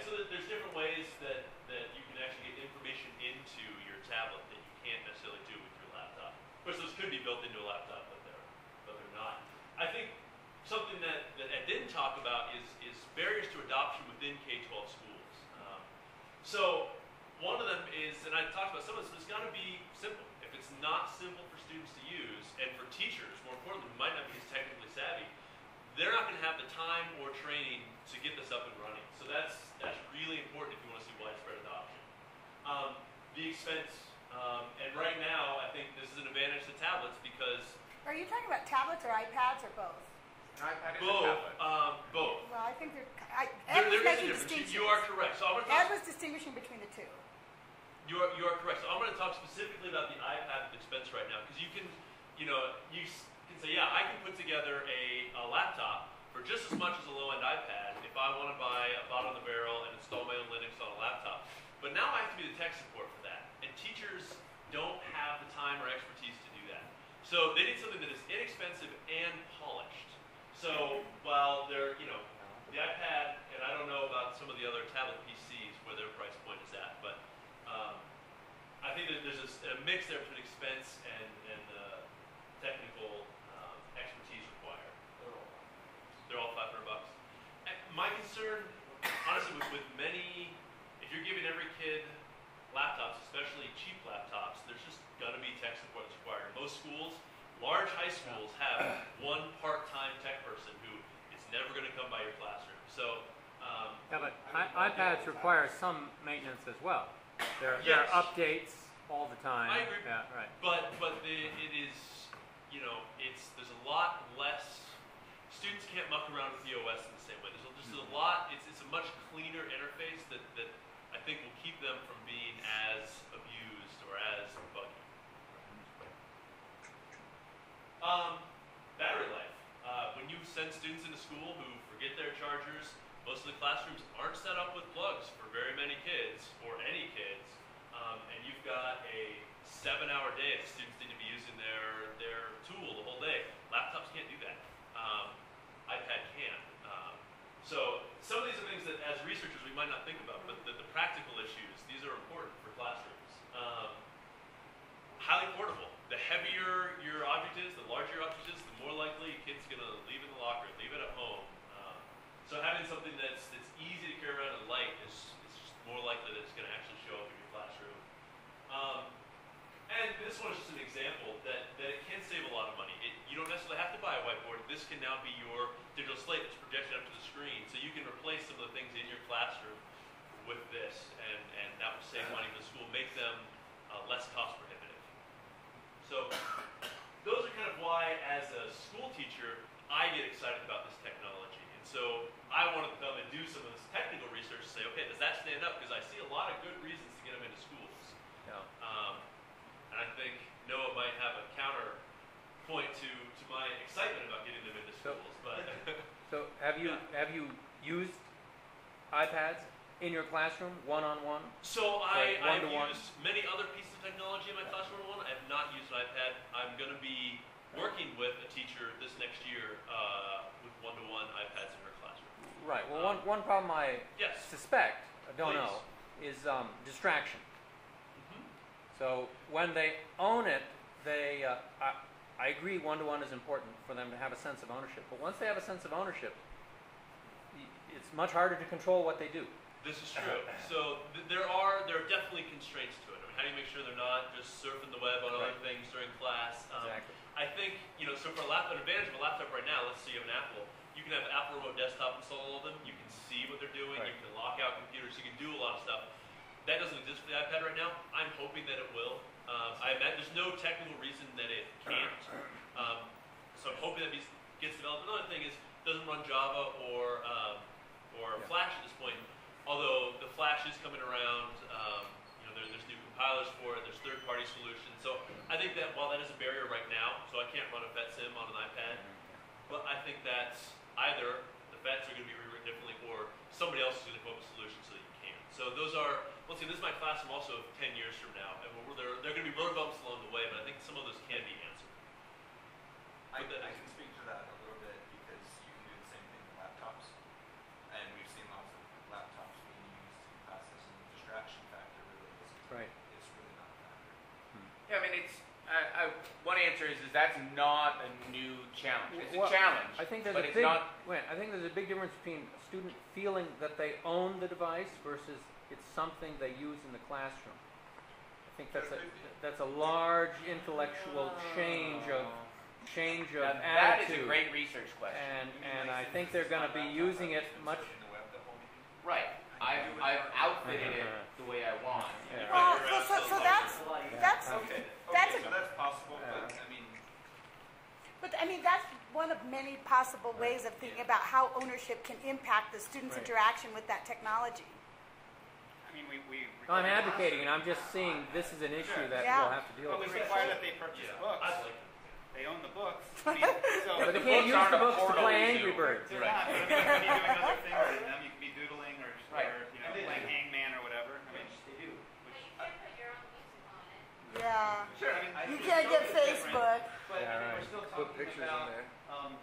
So there's different ways that you can actually get information into your tablet that you can't necessarily do with your laptop. Of course, those could be built into a laptop, but they're not. I think something that Ed didn't talk about is barriers to adoption within K-12 schools. So one of them is, and I talked about some of this, it's got to be simple. If it's not simple for students to use, and for teachers, more importantly, who might not be as technically savvy, they're not going to have the time or training to get this up and running. So that's really important if you want to see widespread adoption. The expense, and right now, I think this is an advantage to tablets because Are you talking about tablets or iPads or both? An iPad is a both, tablet. both. Well, I think Ed There is was a making difference. distinctions. You are correct. So I'm going to Ed talk. was distinguishing between the two. You are correct. So I'm going to talk specifically about the iPad expense right now because you can say, yeah, I can put together a laptop for just as much as a low-end iPad if I want to buy a bottom of the barrel and install my own Linux on a laptop. But now I have to be the tech support for that, and teachers don't have the time or expertise to do that. So they need something that is inexpensive and polished. So while they're, the iPad, and I don't know about some of the other tablet PCs where their price point is at, but I think that there's a mix there between expense and technical expertise required. They're all $500. And my concern, honestly, with many, if you're giving every kid laptops, especially cheap laptops, there's just going to be tech support that's required. Most schools, large high schools, have one part-time tech person who is never going to come by your classroom. So, but iPads require some maintenance as well. There are Yes. updates all the time. I agree. Yeah, right. but it is, there's a lot less. Students can't muck around with the OS in the same way. There's just a lot. It's a much cleaner interface that I think will keep them from being as abused or as buggy. Battery life. When you send students into school who forget their chargers, most of the classrooms aren't set up with plugs for very many kids or any kids, and you've got a 7-hour day if students need to be using their tool the whole day. Laptops can't do that. iPad can. So some of these are things that as researchers we might not think about, but the practical issues, these are important for classrooms. Highly portable. The heavier your object is, the larger your object is, the more likely a kid's going to leave it in the locker, leave it at home. So having something that's easy to carry around and light is just more likely that it's going to actually show up in your classroom. And this one is just an example that it can save a lot of money. You don't necessarily have to buy a whiteboard. This can now be your digital slate that's projected up to the screen. So you can replace some of the things in your classroom with this, and that will save money for the school, make them less cost prohibitive. So those are kind of why, as a school teacher, I get excited about this technology. And so I wanted to come and do some of this technical research to say, okay, does that stand up? Because I see a lot of good reasons to get them into schools. Yeah. And I think Noah might have a counterpoint to my excitement about getting them into schools. So have you used iPads in your classroom one-on-one? So Like I've one-to-one? used many other pieces of technology in my classroom. I have not used an iPad. I'm going to be working with a teacher this next year with one-to-one iPads in her classroom. Right. Well, one problem I Yes. suspect, I don't Please. know, is distraction. Mhm. So when they own it, I agree one-to-one is important for them to have a sense of ownership. But once they have a sense of ownership, it's much harder to control what they do. This is true. So there are definitely constraints to it. I mean, how do you make sure they're not just surfing the web on other Right. things during class? Exactly. I think, so for an advantage of a laptop right now, let's say you have an Apple, you can have Apple Remote Desktop install all of them, you can see what they're doing, Right. you can lock out computers, you can do a lot of stuff. That doesn't exist for the iPad right now. I'm hoping that it will. There's no technical reason that it can't. So I'm hoping that gets developed. Another thing is it doesn't run Java or Flash at this point. Although the Flash is coming around, there's new compilers for it. There's third-party solutions. So I think that while that is a barrier right now, so I can't run a FetSim on an iPad, but I think that's either the FETs are going to be rewritten differently, or somebody else is going to come up with a solution so that you can. So those are, once again, this is my classroom also 10 years from now, and there are going to be road bumps along the way, but I think some of those can be answered. I can speak to that a little bit because you can do the same thing with laptops, and we've seen lots of laptops being used in classes, and the distraction factor really is Right. It's really not a factor. Yeah, I mean, it's one answer is that's not a new challenge. It's a Well, challenge, I think there's but a it's big. not. Wait, I think there's a big difference between a student feeling that they own the device versus it's something they use in the classroom. I think that's a large intellectual change of Now, that is a attitude. great research question. And I think they're going to be using it much. In the web, the whole meeting. Right. I've outfitted it the way I want. Yeah. Well, so that's Okay, That's so that's possible, but I mean, but I mean that's one of many possible ways of thinking about how ownership can impact the student's Right. interaction with that technology. I mean, we No, I'm advocating, and I'm just seeing this is an issue that Yeah. we'll have to deal But we with. require that they purchase Yeah, books. I'd like to. They own the books. I mean, so But they the can't books use aren't the a books to portal play to- Angry Birds. they're not. But I mean, you can be doing other things in them. You can be doodling or Right. playing Hangman or whatever. I mean, they do. But you can put your own music on it. Yeah. sure. I mean, You it's can't still get different, Facebook. But Yeah, I mean, right. we're still Put talking pictures in about there.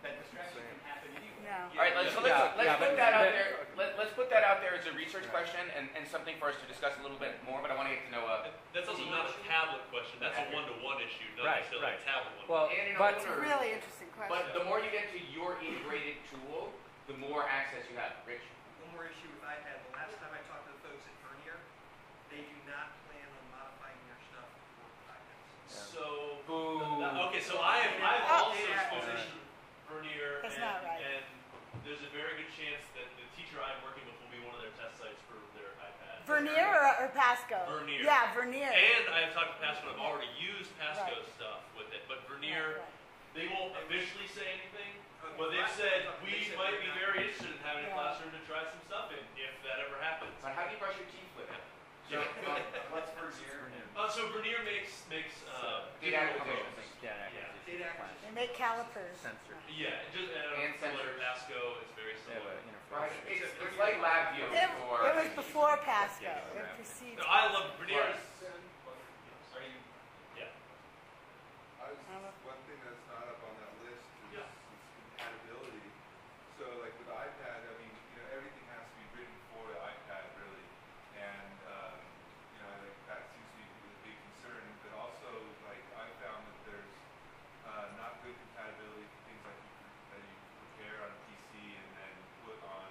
that distraction can happen anyway. No. All right, let's put that out there. Let's put that out there as a research question and something for us to discuss a little bit more. But I want to get to know. That's also not a tablet question. That's a one-to-one issue, not Right, necessarily right. a tablet one. Well, And an but It's a owner. really interesting question. But the more you get to your integrated tool, the more access you have. Rich. One more issue with iPad. The last time I talked to the folks at Vernier, they do not plan on modifying their stuff for iPads. So, Boo. okay, so I've Oh. also positioned Vernier, That's and, not right. and there's a very good chance that the teacher I'm working with will be one of their test sites for their iPad. Vernier or Pasco? Vernier. Yeah, Vernier. And I've talked to Pasco. I've already used Pasco Right. stuff with it, but Right, Vernier, right. they won't officially say anything. Okay, Well, they've last said time we they said might they're be not- very interested in having a Yeah. classroom to try some stuff in, if that ever happens. But how do you brush your teeth with it? Yeah. What's Vernier? So Vernier makes Data acquisition. Data acquisition. They make calipers. Sensor. yeah, just And similar to sensors. Pasco. It's very They have similar. an Right. interface. It's like LabVIEW for. It was before Pasco. It precedes. No, I love Vernier. Right. Are you? Yeah. One thing that's not up on that list is, Yeah. is compatibility. So like with iPad, I mean, everything has to be written for the iPad really. And, like that seems to be a big concern. But also, like, I found that there's not good compatibility for things like that you prepare on a PC and then put on,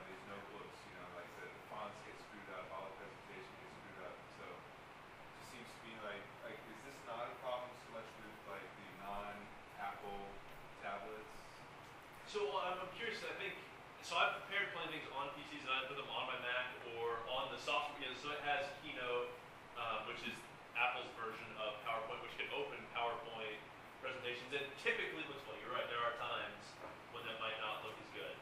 these notebooks, like the fonts get screwed up, all the presentation gets screwed up. So it just seems to be like, is this not a problem so much with like the non-Apple tablets? So I'm curious. I think so. I've prepared plenty of things on PCs, and I put them on my Mac or on the software. So it has Keynote, which is Apple's version of PowerPoint, which can open PowerPoint presentations. And typically looks well. You're right. There are times when that might not look as good.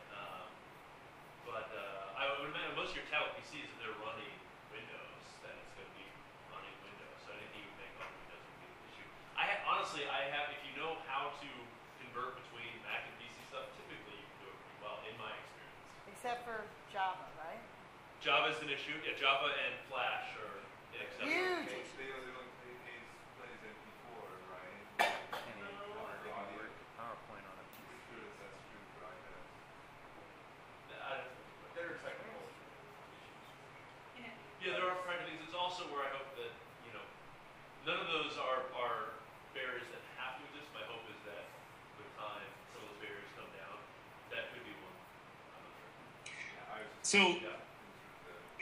But I would imagine most of your tablet PCs, if they're running Windows, then it's going to be running Windows. So anything you make on Windows would be an issue. Honestly, if you know how to convert between Mac and PC stuff, typically you can do it pretty well, in my experience. Except for Java, right? Java is an issue. Yeah, Java and Flash are inacceptable. Huge. They only plays MP4, right? Any Audio. PowerPoint on it. That's true for iPads. There are technical Yeah, there are practical things. It's also where I hope that, none of those are barriers that have to exist. My hope is that with time, some of those barriers come down. That could be one. I'm not sure. Yeah, I was So,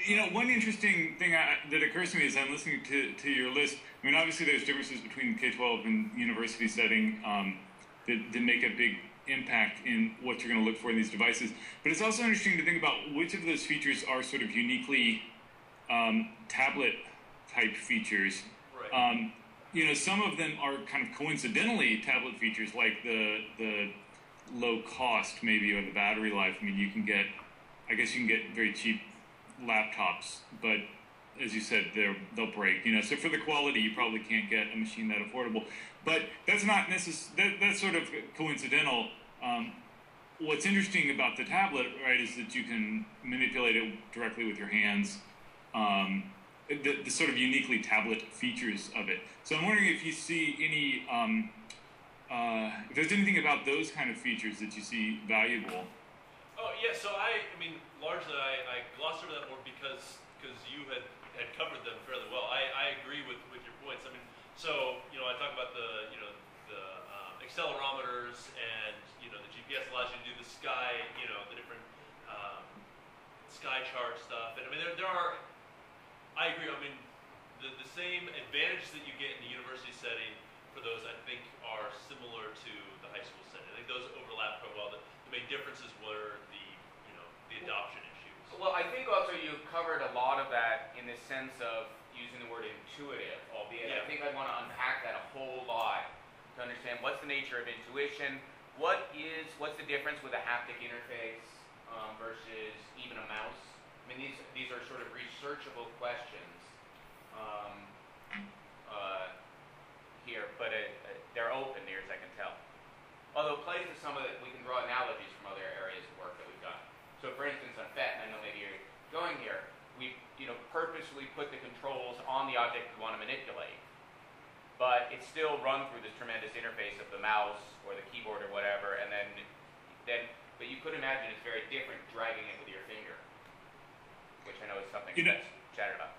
Yeah. one interesting thing that occurs to me as I'm listening to your list. I mean, obviously there's differences between K-12 and university setting that make a big impact in what you're going to look for in these devices. But it's also interesting to think about which of those features are sort of uniquely tablet type features. Right. Right. Some of them are kind of coincidentally tablet features, like the low cost maybe, or the battery life. I mean, I guess you can get very cheap laptops, but as you said, they'll break. So for the quality, you probably can't get a machine that affordable. But that's not that's sort of coincidental. What's interesting about the tablet, right, is that you can manipulate it directly with your hands. The sort of uniquely tablet features of it. So I'm wondering if you see any, if there's anything about those kind of features that you see valuable. Oh yeah, so I mean, largely I glossed over that more because you had covered them fairly well. I agree with your points. I mean, so I talk about the accelerometers and the GPS allows you to do the sky, the different sky chart stuff. And I mean, there are. I agree. I mean, the same advantages that you get in the university setting for those, I think, are similar to the high school setting. I think those overlap quite well. The main differences were the adoption issues. Well, I think also you covered a lot of that in the sense of using the word intuitive, albeit I think I'd want to unpack that a whole lot to understand what's the nature of intuition, what's the difference with a haptic interface versus even a mouse. I mean, these are sort of researchable questions here, but they're open, near as I can tell. Although places, some of it, we can draw analogies from other areas of work that we've done. So, for instance, on FET, and I know maybe you're going here, we purposely put the controls on the object we want to manipulate, but it's still run through this tremendous interface of the mouse or the keyboard or whatever, and then but you could imagine it's very different dragging it with your finger, which I know is something that's chatted about.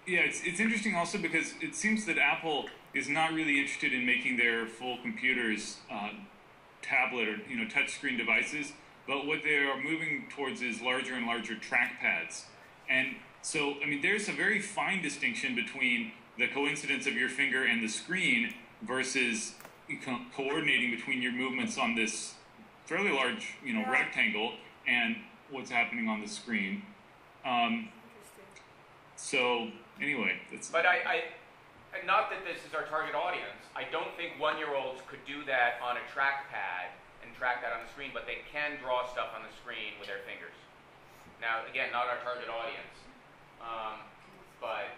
Yeah, it's interesting also because it seems that Apple is not really interested in making their full computers tablet or touchscreen devices, but what they are moving towards is larger and larger trackpads. And so, I mean, there's a very fine distinction between the coincidence of your finger and the screen versus coordinating between your movements on this fairly large, rectangle and what's happening on the screen. So anyway, But I not that this is our target audience. I don't think 1-year-olds could do that on a trackpad and track that on the screen, but they can draw stuff on the screen with their fingers. Now, again, not our target audience, but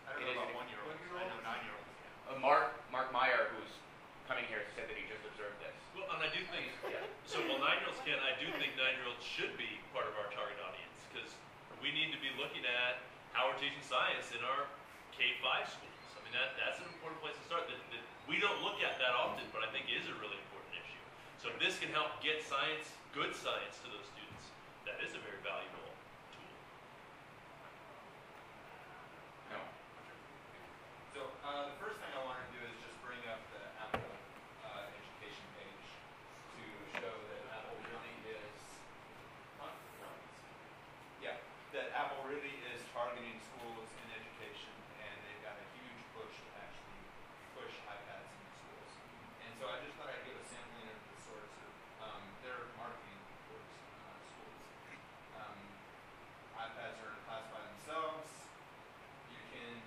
I don't know about 1-year-olds. I know 9-year-olds. Mark Meyer, who's coming here, said that he just observed this. Well, and I do think so. While 9-year-olds can, I do think 9-year-olds should be part of our target audience because we need to be looking at how we're teaching science in our K-5 schools. I mean, that's an important place to start that we don't look at that often, but I think is a really important issue. So if this can help get science, good science, to those students, that is a very valuable tool. No. So the first thing I want to do is just bring up the Apple education page to show that Apple really is, that Apple really is targeting schools in education, and they've got a huge push to actually push iPads into schools. And so I just thought I'd give a sampling of the sorts of their marketing towards schools. iPads are in a class by themselves. You can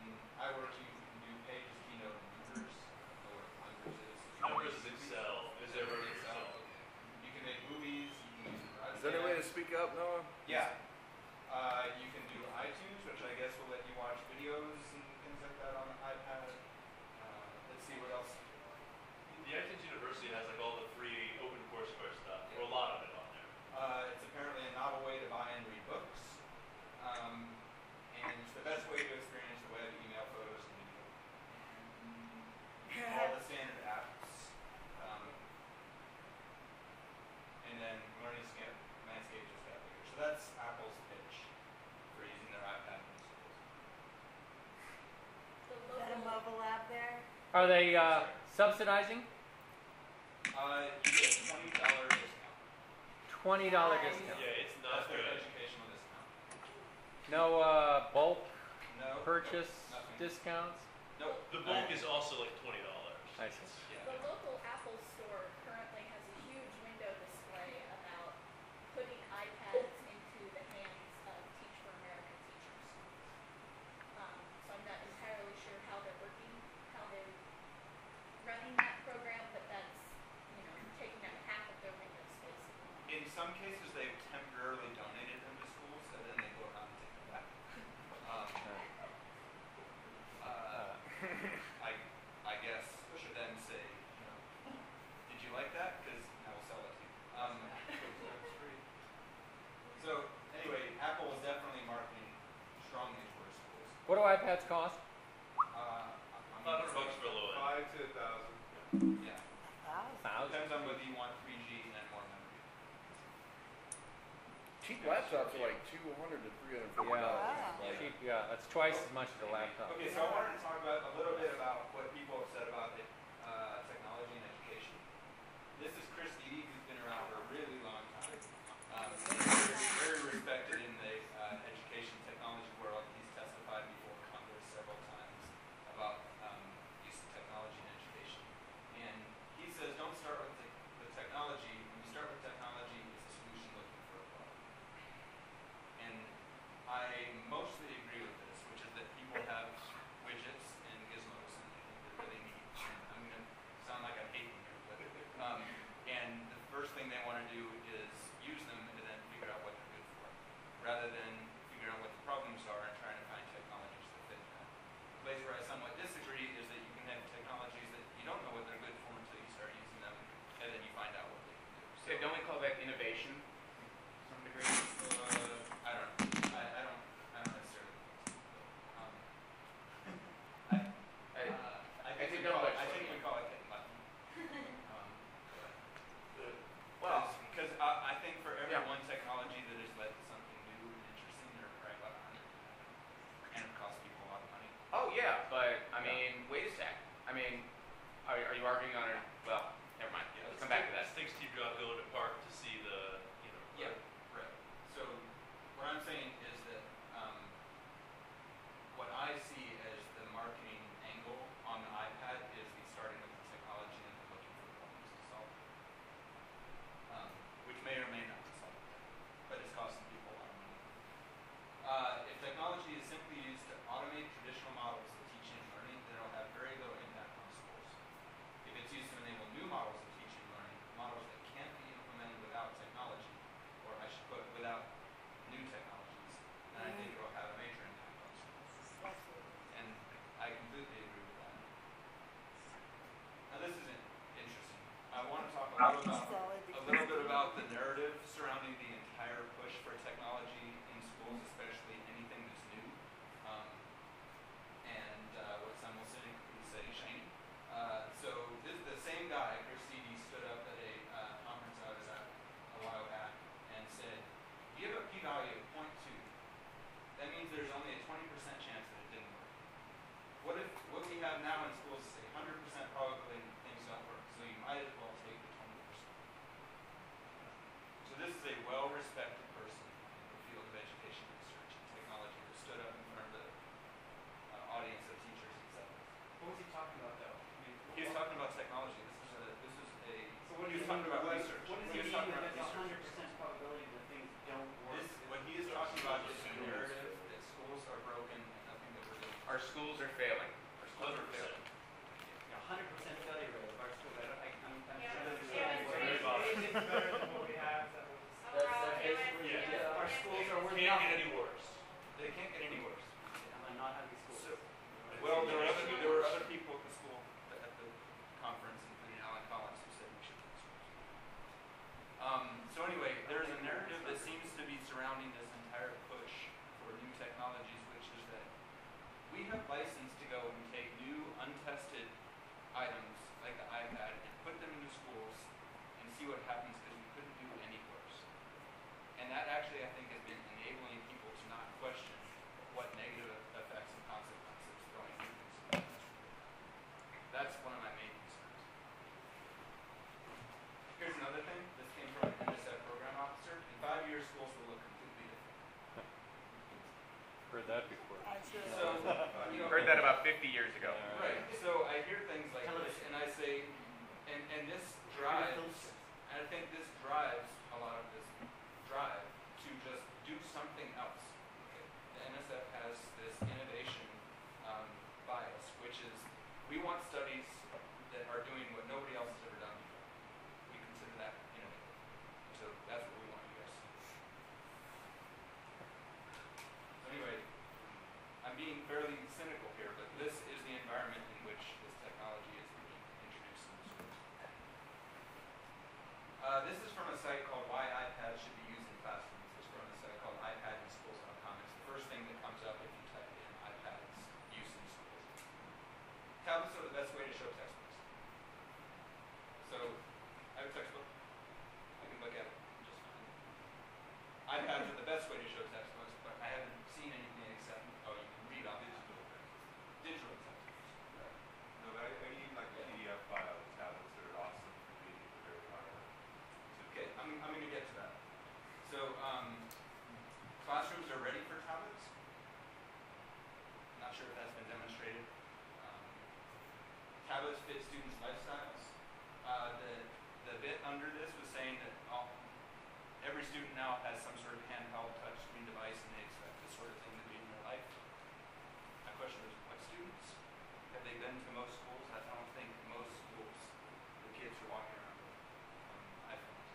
do Page's keynote in numbers. I don't know what numbers is. Numbers is Excel. Is there Excel? Excel? You can make movies. You can use Is there any way to speak up, Noah? Yeah. You can do iTunes, which I guess will let you watch videos and things like that on the iPad. Let's see what else. The iTunes University has like all the free OpenCourseWare stuff, or a lot of it on there. It's apparently a novel way to buy and read books. And it's the best way to experience the web, email, photos, and video. All the standard apps. And then Learning Landscape just got bigger. So that's Apple's pitch for using their iPad in schools. Is that a mobile app there? Are they subsidizing? You get a $20 discount. $20 discount. Yeah, it's That's not their good. educational discount. No bulk No. purchase Nothing. discounts? Nope. The bulk is also like $20. I see. Yeah. The local Apple store currently has a huge window display about putting iPads into the hands of Teach for America teachers. So I'm not entirely sure how they're working iPads cost? $500 for a low end. 5 to 1,000. Yeah. $1,000. Depends on whether you want 3G and more memory. Cheap laptops are like $200 to $350. Wow. Like, Cheap, yeah, that's twice as much as a laptop. Okay, so I wanted to talk about a little bit about what people have said about it, technology and education. This is Chris Eady, who's been around for a really long time. Very respected in the education technology world. He's testified before Congress several times about use of technology in education. And he says, don't start with the technology. When you start with technology, it's a solution looking for a problem. And I mostly agree with this, which is that people have widgets and gizmos and they think they're really neat. And I'm going to sound like I'm hating here, but and the first thing they want to do is use them and then figure out what they're good for, rather than figure out what the problems are and trying to find technologies that fit that. The place where I somewhat disagree is that you can have technologies that you don't know what they're good for until you start using them, and then you find out what they can do. So don't we call that innovation to some degree? I don't know. I don't necessarily think so. I think we call it getting lucky. Because I think for every one technology that has led to something new and interesting, there are probably about 100 and it costs people a lot of money. Oh yeah, but I mean, wait a sec. I mean, are you arguing on it? Well, never mind. Let's come back to that. Let's take Steve Jobs going to park to see the, Yeah, right. So what I'm saying is that what I see as the marketing angle on the iPad is the starting with the technology and then looking for problems to solve, which may or may not solve it, but it's costing people a lot of money. If technology is simply used to automate traditional models of teaching and learning, then it will have very little impact on schools. If it's used to enable new models of teaching and learning, models that can't be implemented without technology, or I should put without new technologies, then I think it will have a major impact on schools. And I completely agree with that. Now this is interesting. I want to talk a little bit about the narrative surrounding the entire push for technology in schools, especially anything that's new, and what some will cynically say shiny. So this is the same guy, Chris Eady, stood up at a conference I was at a while back and said, if you have a p-value of 0.2, that means there's only a 20% chance that it didn't work. What we have now in schools is a 100% probability that things don't work, so you might as well take the 20%. So this is a well-respected person in the field of education research and technology who stood up in front of the audience of teachers, etc. What was he talking about though? He was talking about technology. So what He was talking about research. What does He it was mean talking that about that's research. 100% probability that things don't work? What he is talking about is the narrative that schools are broken and nothing that we're doing. Our schools are failing. Our schools are failing. 100% failure rate of our schools. I'm Yeah, sure that's yeah, very it's it's better than what we have. Our schools are worth can't get nothing. any worse. They can't get any worse. I'm not happy schools. So, well, there were other people at the school at the conference, including Alan Collins, who said we should fix schools. So anyway, there's a narrative that seems to be surrounding this entire push for new technologies, which is that we have license to go and take new, untested items like the iPad and put them into schools and see what happens because we couldn't do any worse. And that actually, I think, has been enabling people to not question what negative effects and consequences throwing new things in. That's one of my main concerns. Here's another thing. This came from an NSF program officer. In 5 years, schools will look completely different. Heard that before. I'm sure. So, you know, Heard that about 50 years ago. right. So I hear things like this, and I say, and this drives, and I think this drives a lot of this drive to just do something else. Okay? The NSF has this innovation bias, which is we want studies that are doing what nobody else has ever done before. We consider that innovative. So that's what we want you guys to do. So anyway, I'm being fairly cynical here, but this is the environment in which this technology is being introduced in the schools. This is from a site called Why iPads Should Be Used in Classrooms. It's from a site called iPad in Schools.com. It's the first thing that comes up if you type in iPads iPads are the best way to show textbooks, but I haven't seen anything except, oh, you can read off digital textbooks. Right. No, but I mean like PDF file tablets that are awesome for reading, but very hard to. Okay, I'm going to get to that. So, classrooms are ready for tablets. Not sure if that's been demonstrated. Tablets fit students' lifestyles. The bit under this was saying that every student now has some sort of handheld touchscreen device, and they expect this sort of thing to be in their life. My question is, what students? Have they been to most schools? I don't think most schools, the kids are walking around with iPhones.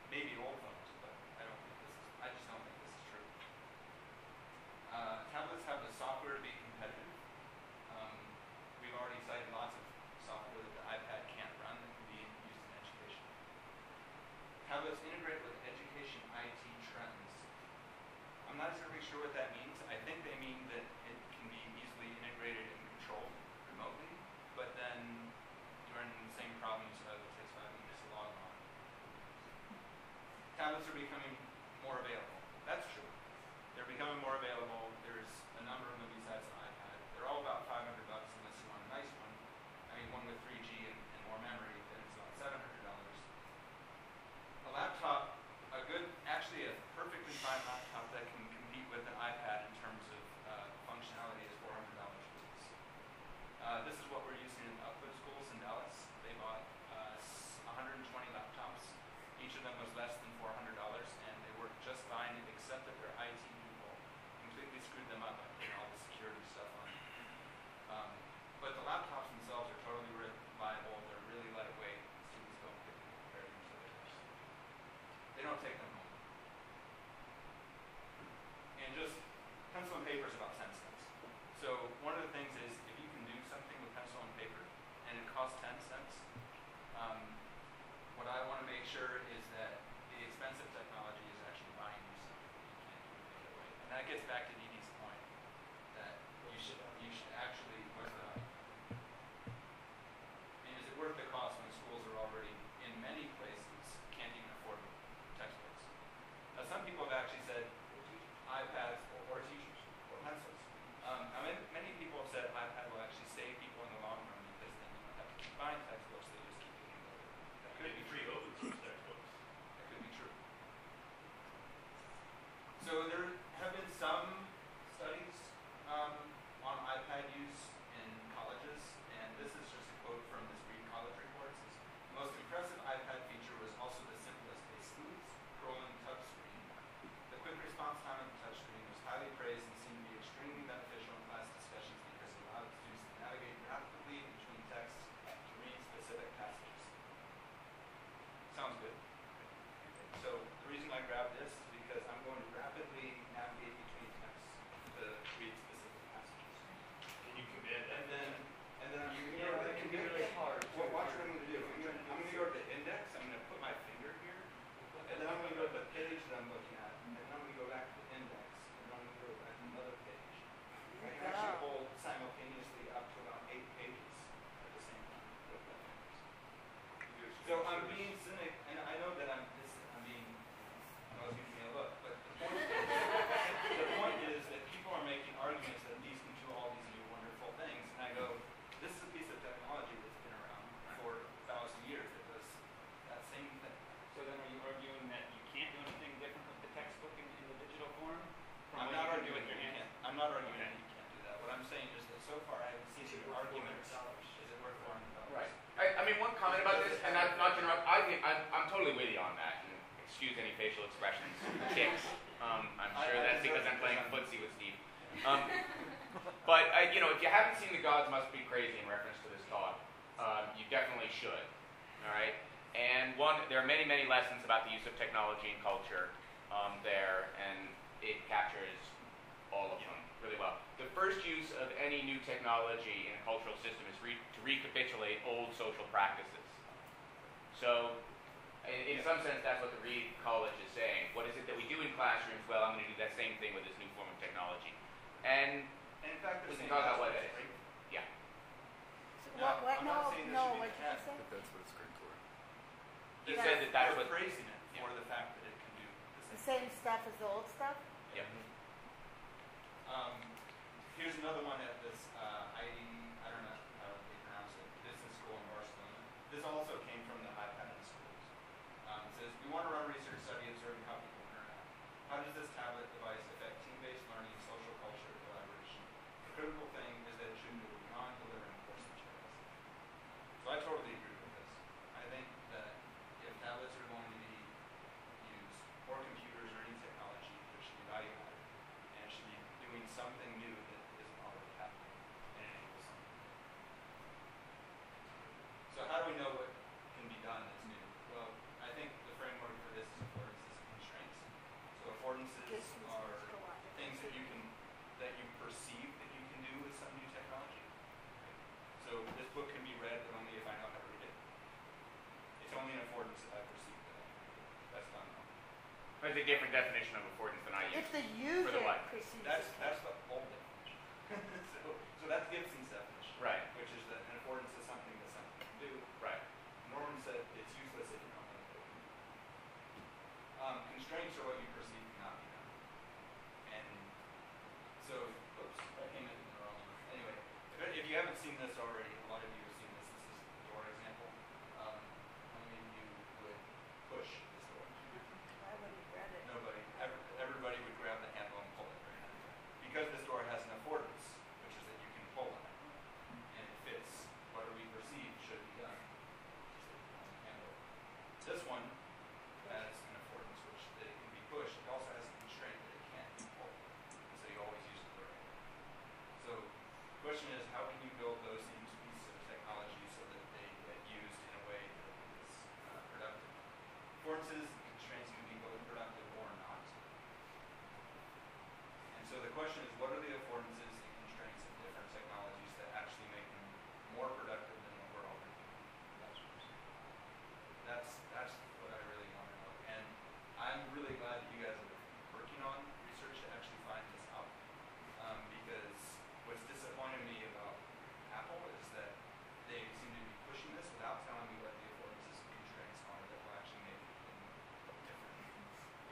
Maybe old phones, but I just don't think this is true. Tablets have the software to be competitive. We've already cited lots of software that the iPad can't run that can be used in education. Tablets integrate with education IT trends. I'm not exactly sure what that means. I think they mean that it can be easily integrated and controlled remotely, but then you run into the same problems of it takes 5 minutes to log on. Tablets are becoming more available. That's true. They're becoming more available. There's a number of them besides the iPad. They're all about $500 unless you want a nice one. I mean, one with 3G and more memory, then it's about $700. A laptop, actually a perfectly fine laptop that can compete with an iPad in terms of functionality is $400 a piece. This is what we're using in Output Schools in Dallas. They bought 120 laptops. Each of them was less than $400, and they worked just fine, except that their IT people completely screwed them up by putting all the security stuff on it. But the laptops themselves are totally reliable. They're really lightweight. Students don't pick them up very easily. They don't take them home. And just pencil and paper is about 10 cents. So one of the things is if you can do something with pencil and paper and it costs 10 cents, what I want to make sure is that the expensive technology is actually buying you something. You can't do it the other way. And that gets back to Dee Dee's point that you should actually is it worth the cost when schools are already in many places can't even afford textbooks? Now some people have actually said iPads or teachers or pencils. Many people have said iPad will actually save people in the long run because then you don't have to keep buying textbooks, they just keep getting older. That could be Free open source textbooks. That could be true. So there have been some studies on iPad use in colleges, and this is just a quote from this Reed College report. It says, the most impressive iPad feature was also the simplest, a smooth scrolling touchscreen. The quick response time of the touchscreen was highly praised and seemed to be extremely beneficial in class discussions because it allowed students to navigate rapidly between texts to read specific passages. Sounds good. So the reason I grabbed this is because I'm going to rapidly navigate between texts to read specific passages. Can you command that? And then it can be really hard. Well, watch what I'm going to do. I'm going to go to the index. I'm going to put my finger here, and then I'm going to go to the page that I'm looking at, and then I'm going to go back to the index, and then I'm going to go back to another page. I can actually hold simultaneously up to about 8 pages at the same time with my fingers. So I'm being cynic, and I know that I'm being, I was giving me a look, but the point is that people are making arguments that these can do all these new wonderful things, and I go, this is a piece of technology that's been around for 1,000 years. It does that same thing. So then are you arguing that you can't do anything different with the textbook in the digital form? I'm not arguing that you can't. I'm not arguing that you can't do that. What I'm saying is that so far I haven't seen any arguments. Is it worth $400? Right. I mean, one comment about this, and not to interrupt, I think I'm totally with you on that. And excuse any facial expressions, kicks. I'm sure that's because I'm playing footsie with Steve. But you know, if you haven't seen The Gods Must Be Crazy in reference to this talk, you definitely should. All right. And there are many, many lessons about the use of technology and culture there, and it captures all of them really well. The first use of any new technology in a cultural system is to recapitulate old social practices. So, in some sense, that's what the Reed College is saying. What is it that we do in classrooms? Well, I'm going to do that same thing with this new form of technology. And in fact, we can talk about what that is. Yeah. What? I'm not saying this No, should be what did you say? But that's what it's great for. You said that that's We're what. praising it for the fact that it can do the The same same stuff as the old stuff? Yep. Here's another one at this, I don't know how they pronounce it, business school in Barcelona. This also came from the iPad in schools. It says, we want to run research study observing how people interact. How does this tablet device affect team-based learning, social culture, and collaboration? The critical thing is that it shouldn't go beyond delivering course materials. So I totally agree with this. I think that if tablets are going to be used, or computers or any technology, there should be value added. And it should be doing something new that isn't already happening and enable something new. So how do we know what can be done that's new? Well, I think the framework for this is affordances and constraints. So affordances are things that you perceive that you can do with some new technology. So this book can be read only if I know how to read it. It's only an affordance if I perceive that I can read it. That's not normal. That's a different definition of affordance than I use. If the user what? perceives That's it. the old definition. so that's Gibson's definition. Right. Which is that an affordance is something that something can do. Right. Norman said it's useless if you don't know what it can do. Constraints are what you perceive cannot be done. And so, oops, that came in the wrong one. Anyway, if you haven't seen this already, a lot of you have seen this. This is the door example. How many of you would push this door? I wouldn't have read it. Nobody. Everybody would grab the handle and pull it right now. Because this door has an affordance, which is that you can pull on it. And it fits what we perceive should be done. This one has an affordance, which that it can be pushed. It also has a constraint that it can't be pulled. And so you always use the door handle. So the question is, how can you build those into pieces of technology so that they get used in a way that is productive? Affordances and constraints can be both productive or not. And so the question is, what are the affordances and constraints of different technologies that actually make them more productive than what we're already doing in classrooms? That's what I really want to know. And I'm really glad that you guys are working on research to actually find this out. Because what's disappointed me about Apple is that they seem to be pushing this without telling me what the affordances and constraints are that will actually make it different.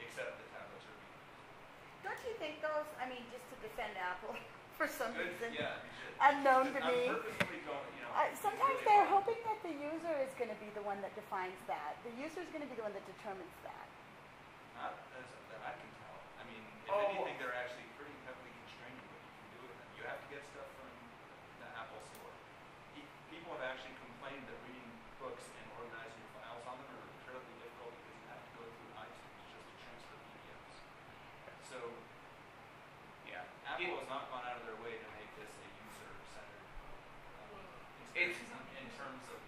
Except the tablets are being used. Don't you think those, I mean, just to defend Apple for some Good, reason, yeah, you should. unknown to I'm me. purposely going, Sometimes really they're hard. hoping that the user is going to be the one that defines that. The user is going to be the one that determines that. Not as that I can tell. I mean, if Oh. anything, they're actually pretty heavily constraining what you can do with them. You have to get stuff from the Apple Store. People have actually complained that reading books and organizing your files on them are incredibly difficult because you have to go through iTunes just to transfer PDFs. So Yeah. Apple has not gone out of their way to make this a user-centered experience in terms of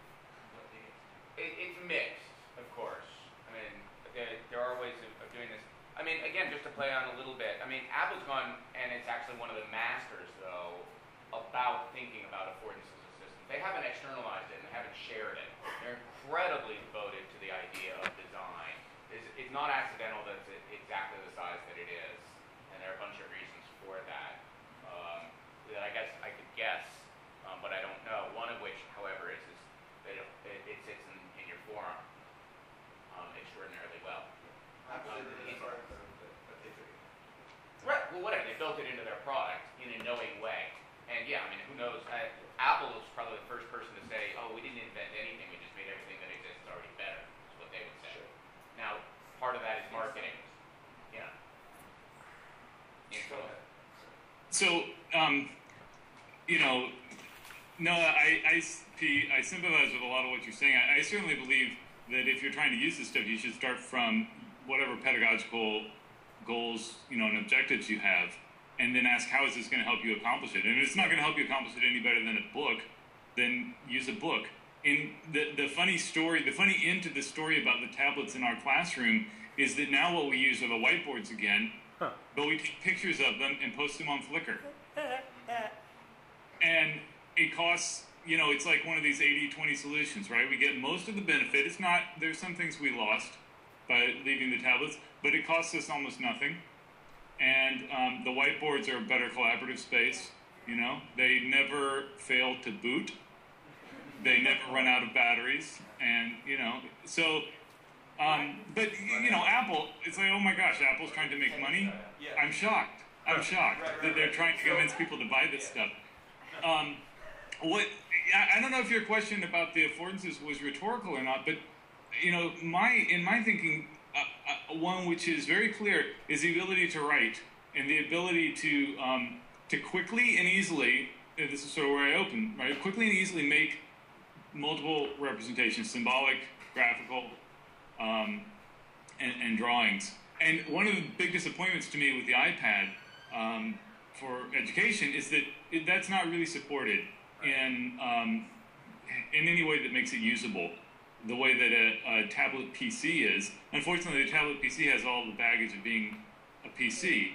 what they get to do. It's mixed, of course. I mean, there are ways of doing this. I mean, again, just to play on a little bit. I mean, Apple's gone, and it's actually one of the masters, though, about thinking about affordances as a system. They haven't externalized it and they haven't shared it. They're incredibly devoted to the idea of design. It's not accidental that it's exactly the size that it is, and there are a bunch of reasons for that. That I guess I could guess, but I don't know. One of which, however, is that it sits in your forearm extraordinarily well. Apple did it as far as but they took it. Right. Well, whatever. They built it into their product in a knowing way. And yeah, I mean, who knows? Apple was probably the first person to say, "Oh, we didn't invent anything. We just made everything that exists already better." Is what they would say. Sure. Now, part of that is marketing. Yeah. So, no, I sympathize with a lot of what you're saying. I certainly believe that if you're trying to use this stuff, you should start from whatever pedagogical goals, and objectives you have, and then ask, how is this going to help you accomplish it? And if it's not going to help you accomplish it any better than a book, then use a book. And the funny end to the story about the tablets in our classroom is that now what we use are the whiteboards again, but we take pictures of them and post them on Flickr. And it costs, it's like one of these 80-20 solutions, right? We get most of the benefit. There's some things we lost by leaving the tablets, but it costs us almost nothing. And the whiteboards are a better collaborative space, They never fail to boot. They never run out of batteries. And, so But Apple, it's like, oh my gosh, Apple's trying to make money. Yeah. I'm shocked. I'm shocked that they're trying to convince people to buy this stuff. I don't know if your question about the affordances was rhetorical or not, but in my thinking, one which is very clear is the ability to write and the ability to quickly and easily. This is sort of where I open, right? Quickly and easily make multiple representations, symbolic, graphical, and drawings. And one of the big disappointments to me with the iPad for education is that that's not really supported in any way that makes it usable, the way that a tablet PC is. Unfortunately, the tablet PC has all the baggage of being a PC.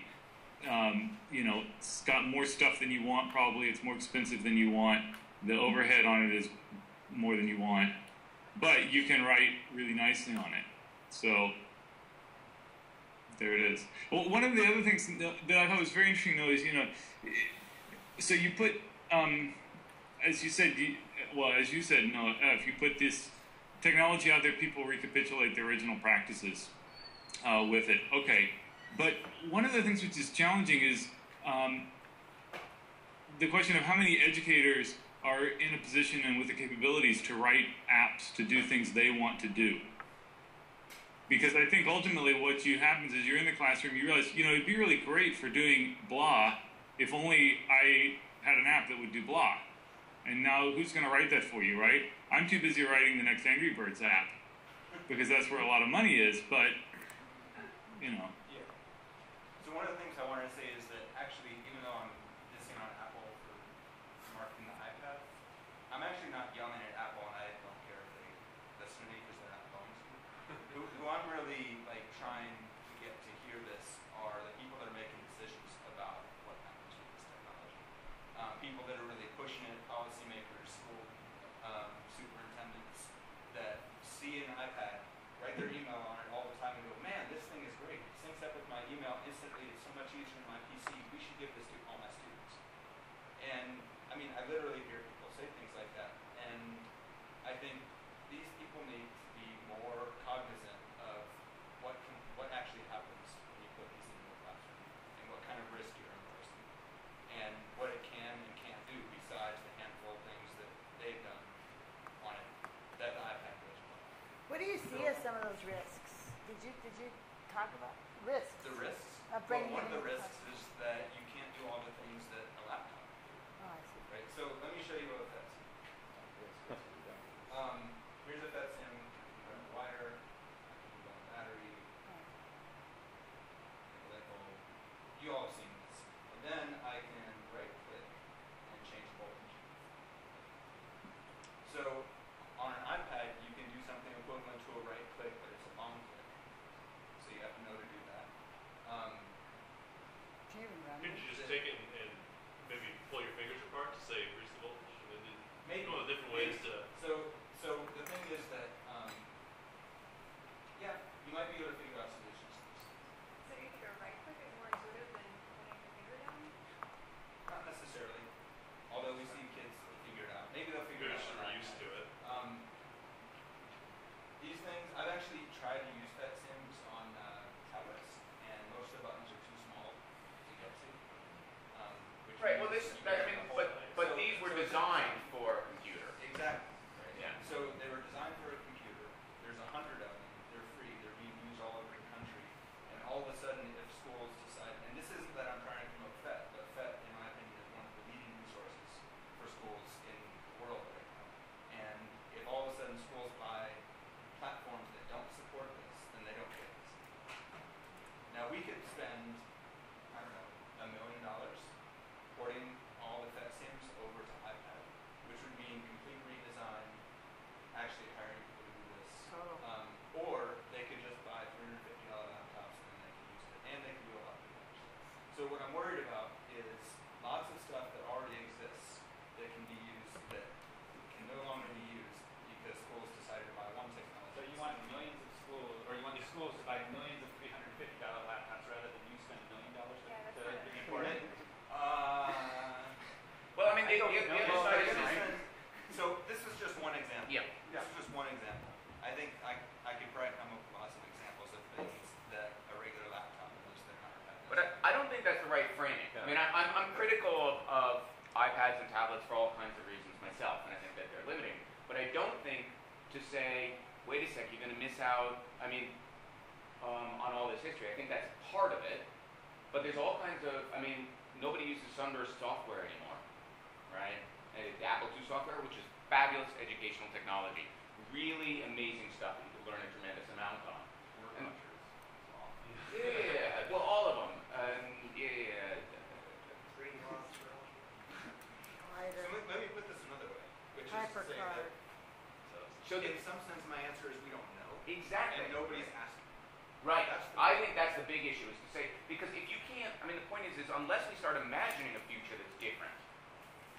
It's got more stuff than you want, probably. It's more expensive than you want. The overhead on it is more than you want. But you can write really nicely on it. So there it is. Well, one of the other things that I thought was very interesting, though, is, so you put, as you said, Noah, if you put this technology out there, people recapitulate the original practices with it. Okay. But one of the things which is challenging is the question of how many educators are in a position and with the capabilities to write apps to do things they want to do. Because I think ultimately what happens is you're in the classroom, you realize, it'd be really great for doing blah if only I had an app that would do blah. And now who's going to write that for you, right? I'm too busy writing the next Angry Birds app because that's where a lot of money is, but, So one of the things I wanted to say is that actually, even though I'm dissing on Apple for marketing the iPad, I'm actually not yelling at Apple, and I don't care if they listen to me because they're not going to. Who I'm really trying to get to hear this are the people that are making decisions about what happens with this technology. People that are really pushing it, policymakers, school superintendents that see an iPad, write their email on it all the time and go, man, this thing is great. It syncs up with my email instantly. It's so much easier than my PC. We should give this to all my students. And I literally hear people say things like that. And I think these people need to be more cognizant of what actually happens when you put these into the classroom and what kind of risk you're imposing and what it can and can't do besides the handful of things that they've done on it that the iPad does. What do you see as some of those risks? Did you talk about risks? The risks? Of bringing One of it the into risks is that you can't do all the things that a laptop can do. Oh, I see. Right? So let me show you what that's. Here's a FetSim. Run the wire. Run the battery. Light bulb. You all have seen this. And then I can right click and change voltage. So on an iPad, you can do something equivalent to a right click, but it's a long click. So you have to know to do that. Can you even run Could it? you just take it and maybe pull your fingers apart to say increase the voltage? And then Maybe. one of the different ways to. So the thing is that, you might be able to figure out solutions to this. So you think a right click is more intuitive than putting your finger down? Not necessarily, although we see kids figure it out. Maybe they'll figure You're it out. just on used iPad. to it. These things, I've actually tried to use FetSims on tablets, and most of the buttons are too small to get to. Which Right, well, means this, you I get mean, the whole but thing. these were So it's designed for a computer. Exactly. Right. Yeah. So they were designed for a computer. There's 100 of them. They're free. They're being used all over the country. And all of a sudden, if schools decide, and this isn't that I'm trying to promote FET, but FET, in my opinion, is one of the leading resources for schools in the world right now. And if all of a sudden schools buy platforms that don't support this, then they don't get this. Now we could spend, I don't know, $1 million porting all the FetSims over to iPad, which would mean complete redesign, actually hiring people to do this. Or they could just buy $350 laptops and then they could use it. And they could do a lot of other stuff. So what I'm worried about is lots of stuff that already exists that can be used that can no longer be used because schools decided to buy one technology. So you want millions of schools, or you want the schools to buy millions of $350 laptops rather than you spend $1 million Yeah, that's to right. bring it forward? Well, I mean, I don't the know. other Well, side this is, is- so this is just one example. yeah. This is just one example. I think I could probably come up with iPads and tablets for all kinds of reasons myself, and I think that they're limiting. But I don't think to say, wait a sec, you're going to miss out, on all this history. I think that's part of it. But there's all kinds of, nobody uses Sunburst software anymore, right? The Apple II software, which is fabulous educational technology. Really amazing stuff that you can learn a tremendous amount on. Yeah, well, all of them. So let me put this another way, which is to say that in some sense my answer is we don't know. Exactly. And nobody's asking. Right. I think that's the big issue, is to say, because if you can't, the point is unless we start imagining a future that's different,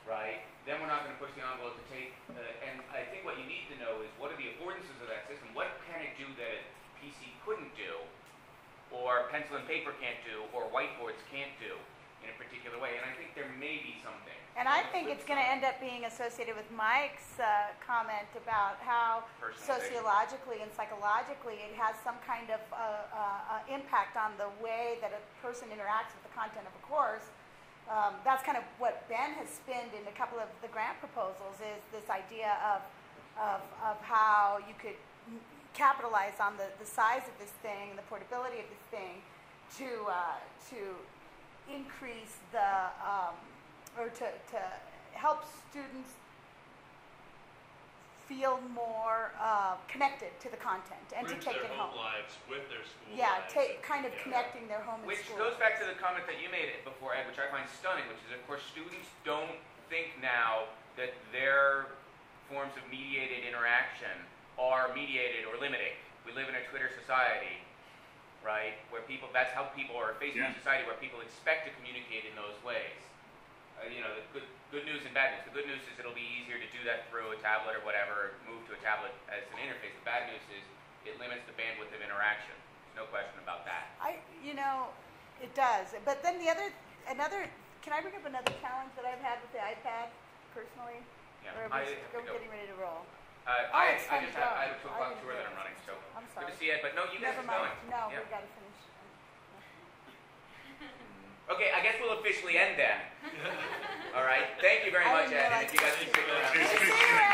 right, then we're not going to push the envelope to take, and I think what you need to know is what are the affordances of that system, what can it do that a PC couldn't do, or pencil and paper can't do, or whiteboards can't do in a particular way, and I think there may be something. And I think it's going to end up being associated with Mike's comment about how sociologically and psychologically it has some kind of impact on the way that a person interacts with the content of a course. That's kind of what Ben has spinned in a couple of the grant proposals, is this idea of how you could capitalize on the size of this thing, the portability of this thing, to increase the or to help students feel more connected to the content and to take it home. Bridge their home lives with their school Yeah, lives. Connecting their home and Which school. goes back to the comment that you made before, Ed, which I find stunning, which is, of course, students don't think now that their forms of mediated interaction are mediated or limiting. We live in a Twitter society, right, where that's how people are facing a society where people expect to communicate in those ways. The good news and bad news. The good news is it'll be easier to do that through a tablet or whatever, move to a tablet as an interface. The bad news is it limits the bandwidth of interaction. There's no question about that. It does. But then can I bring up another challenge that I've had with the iPad personally? Yeah, Or are we getting ready to roll? I it's have fun to a go. 2 o'clock tour that I'm running, so I'm good sorry. to see you. But no, you guys Never are mind. going. No, Yeah. we've got to finish. Okay, I guess we'll officially end then. All right. Thank you very I much, didn't Ed. And if you guys can stick around. See you, Ed.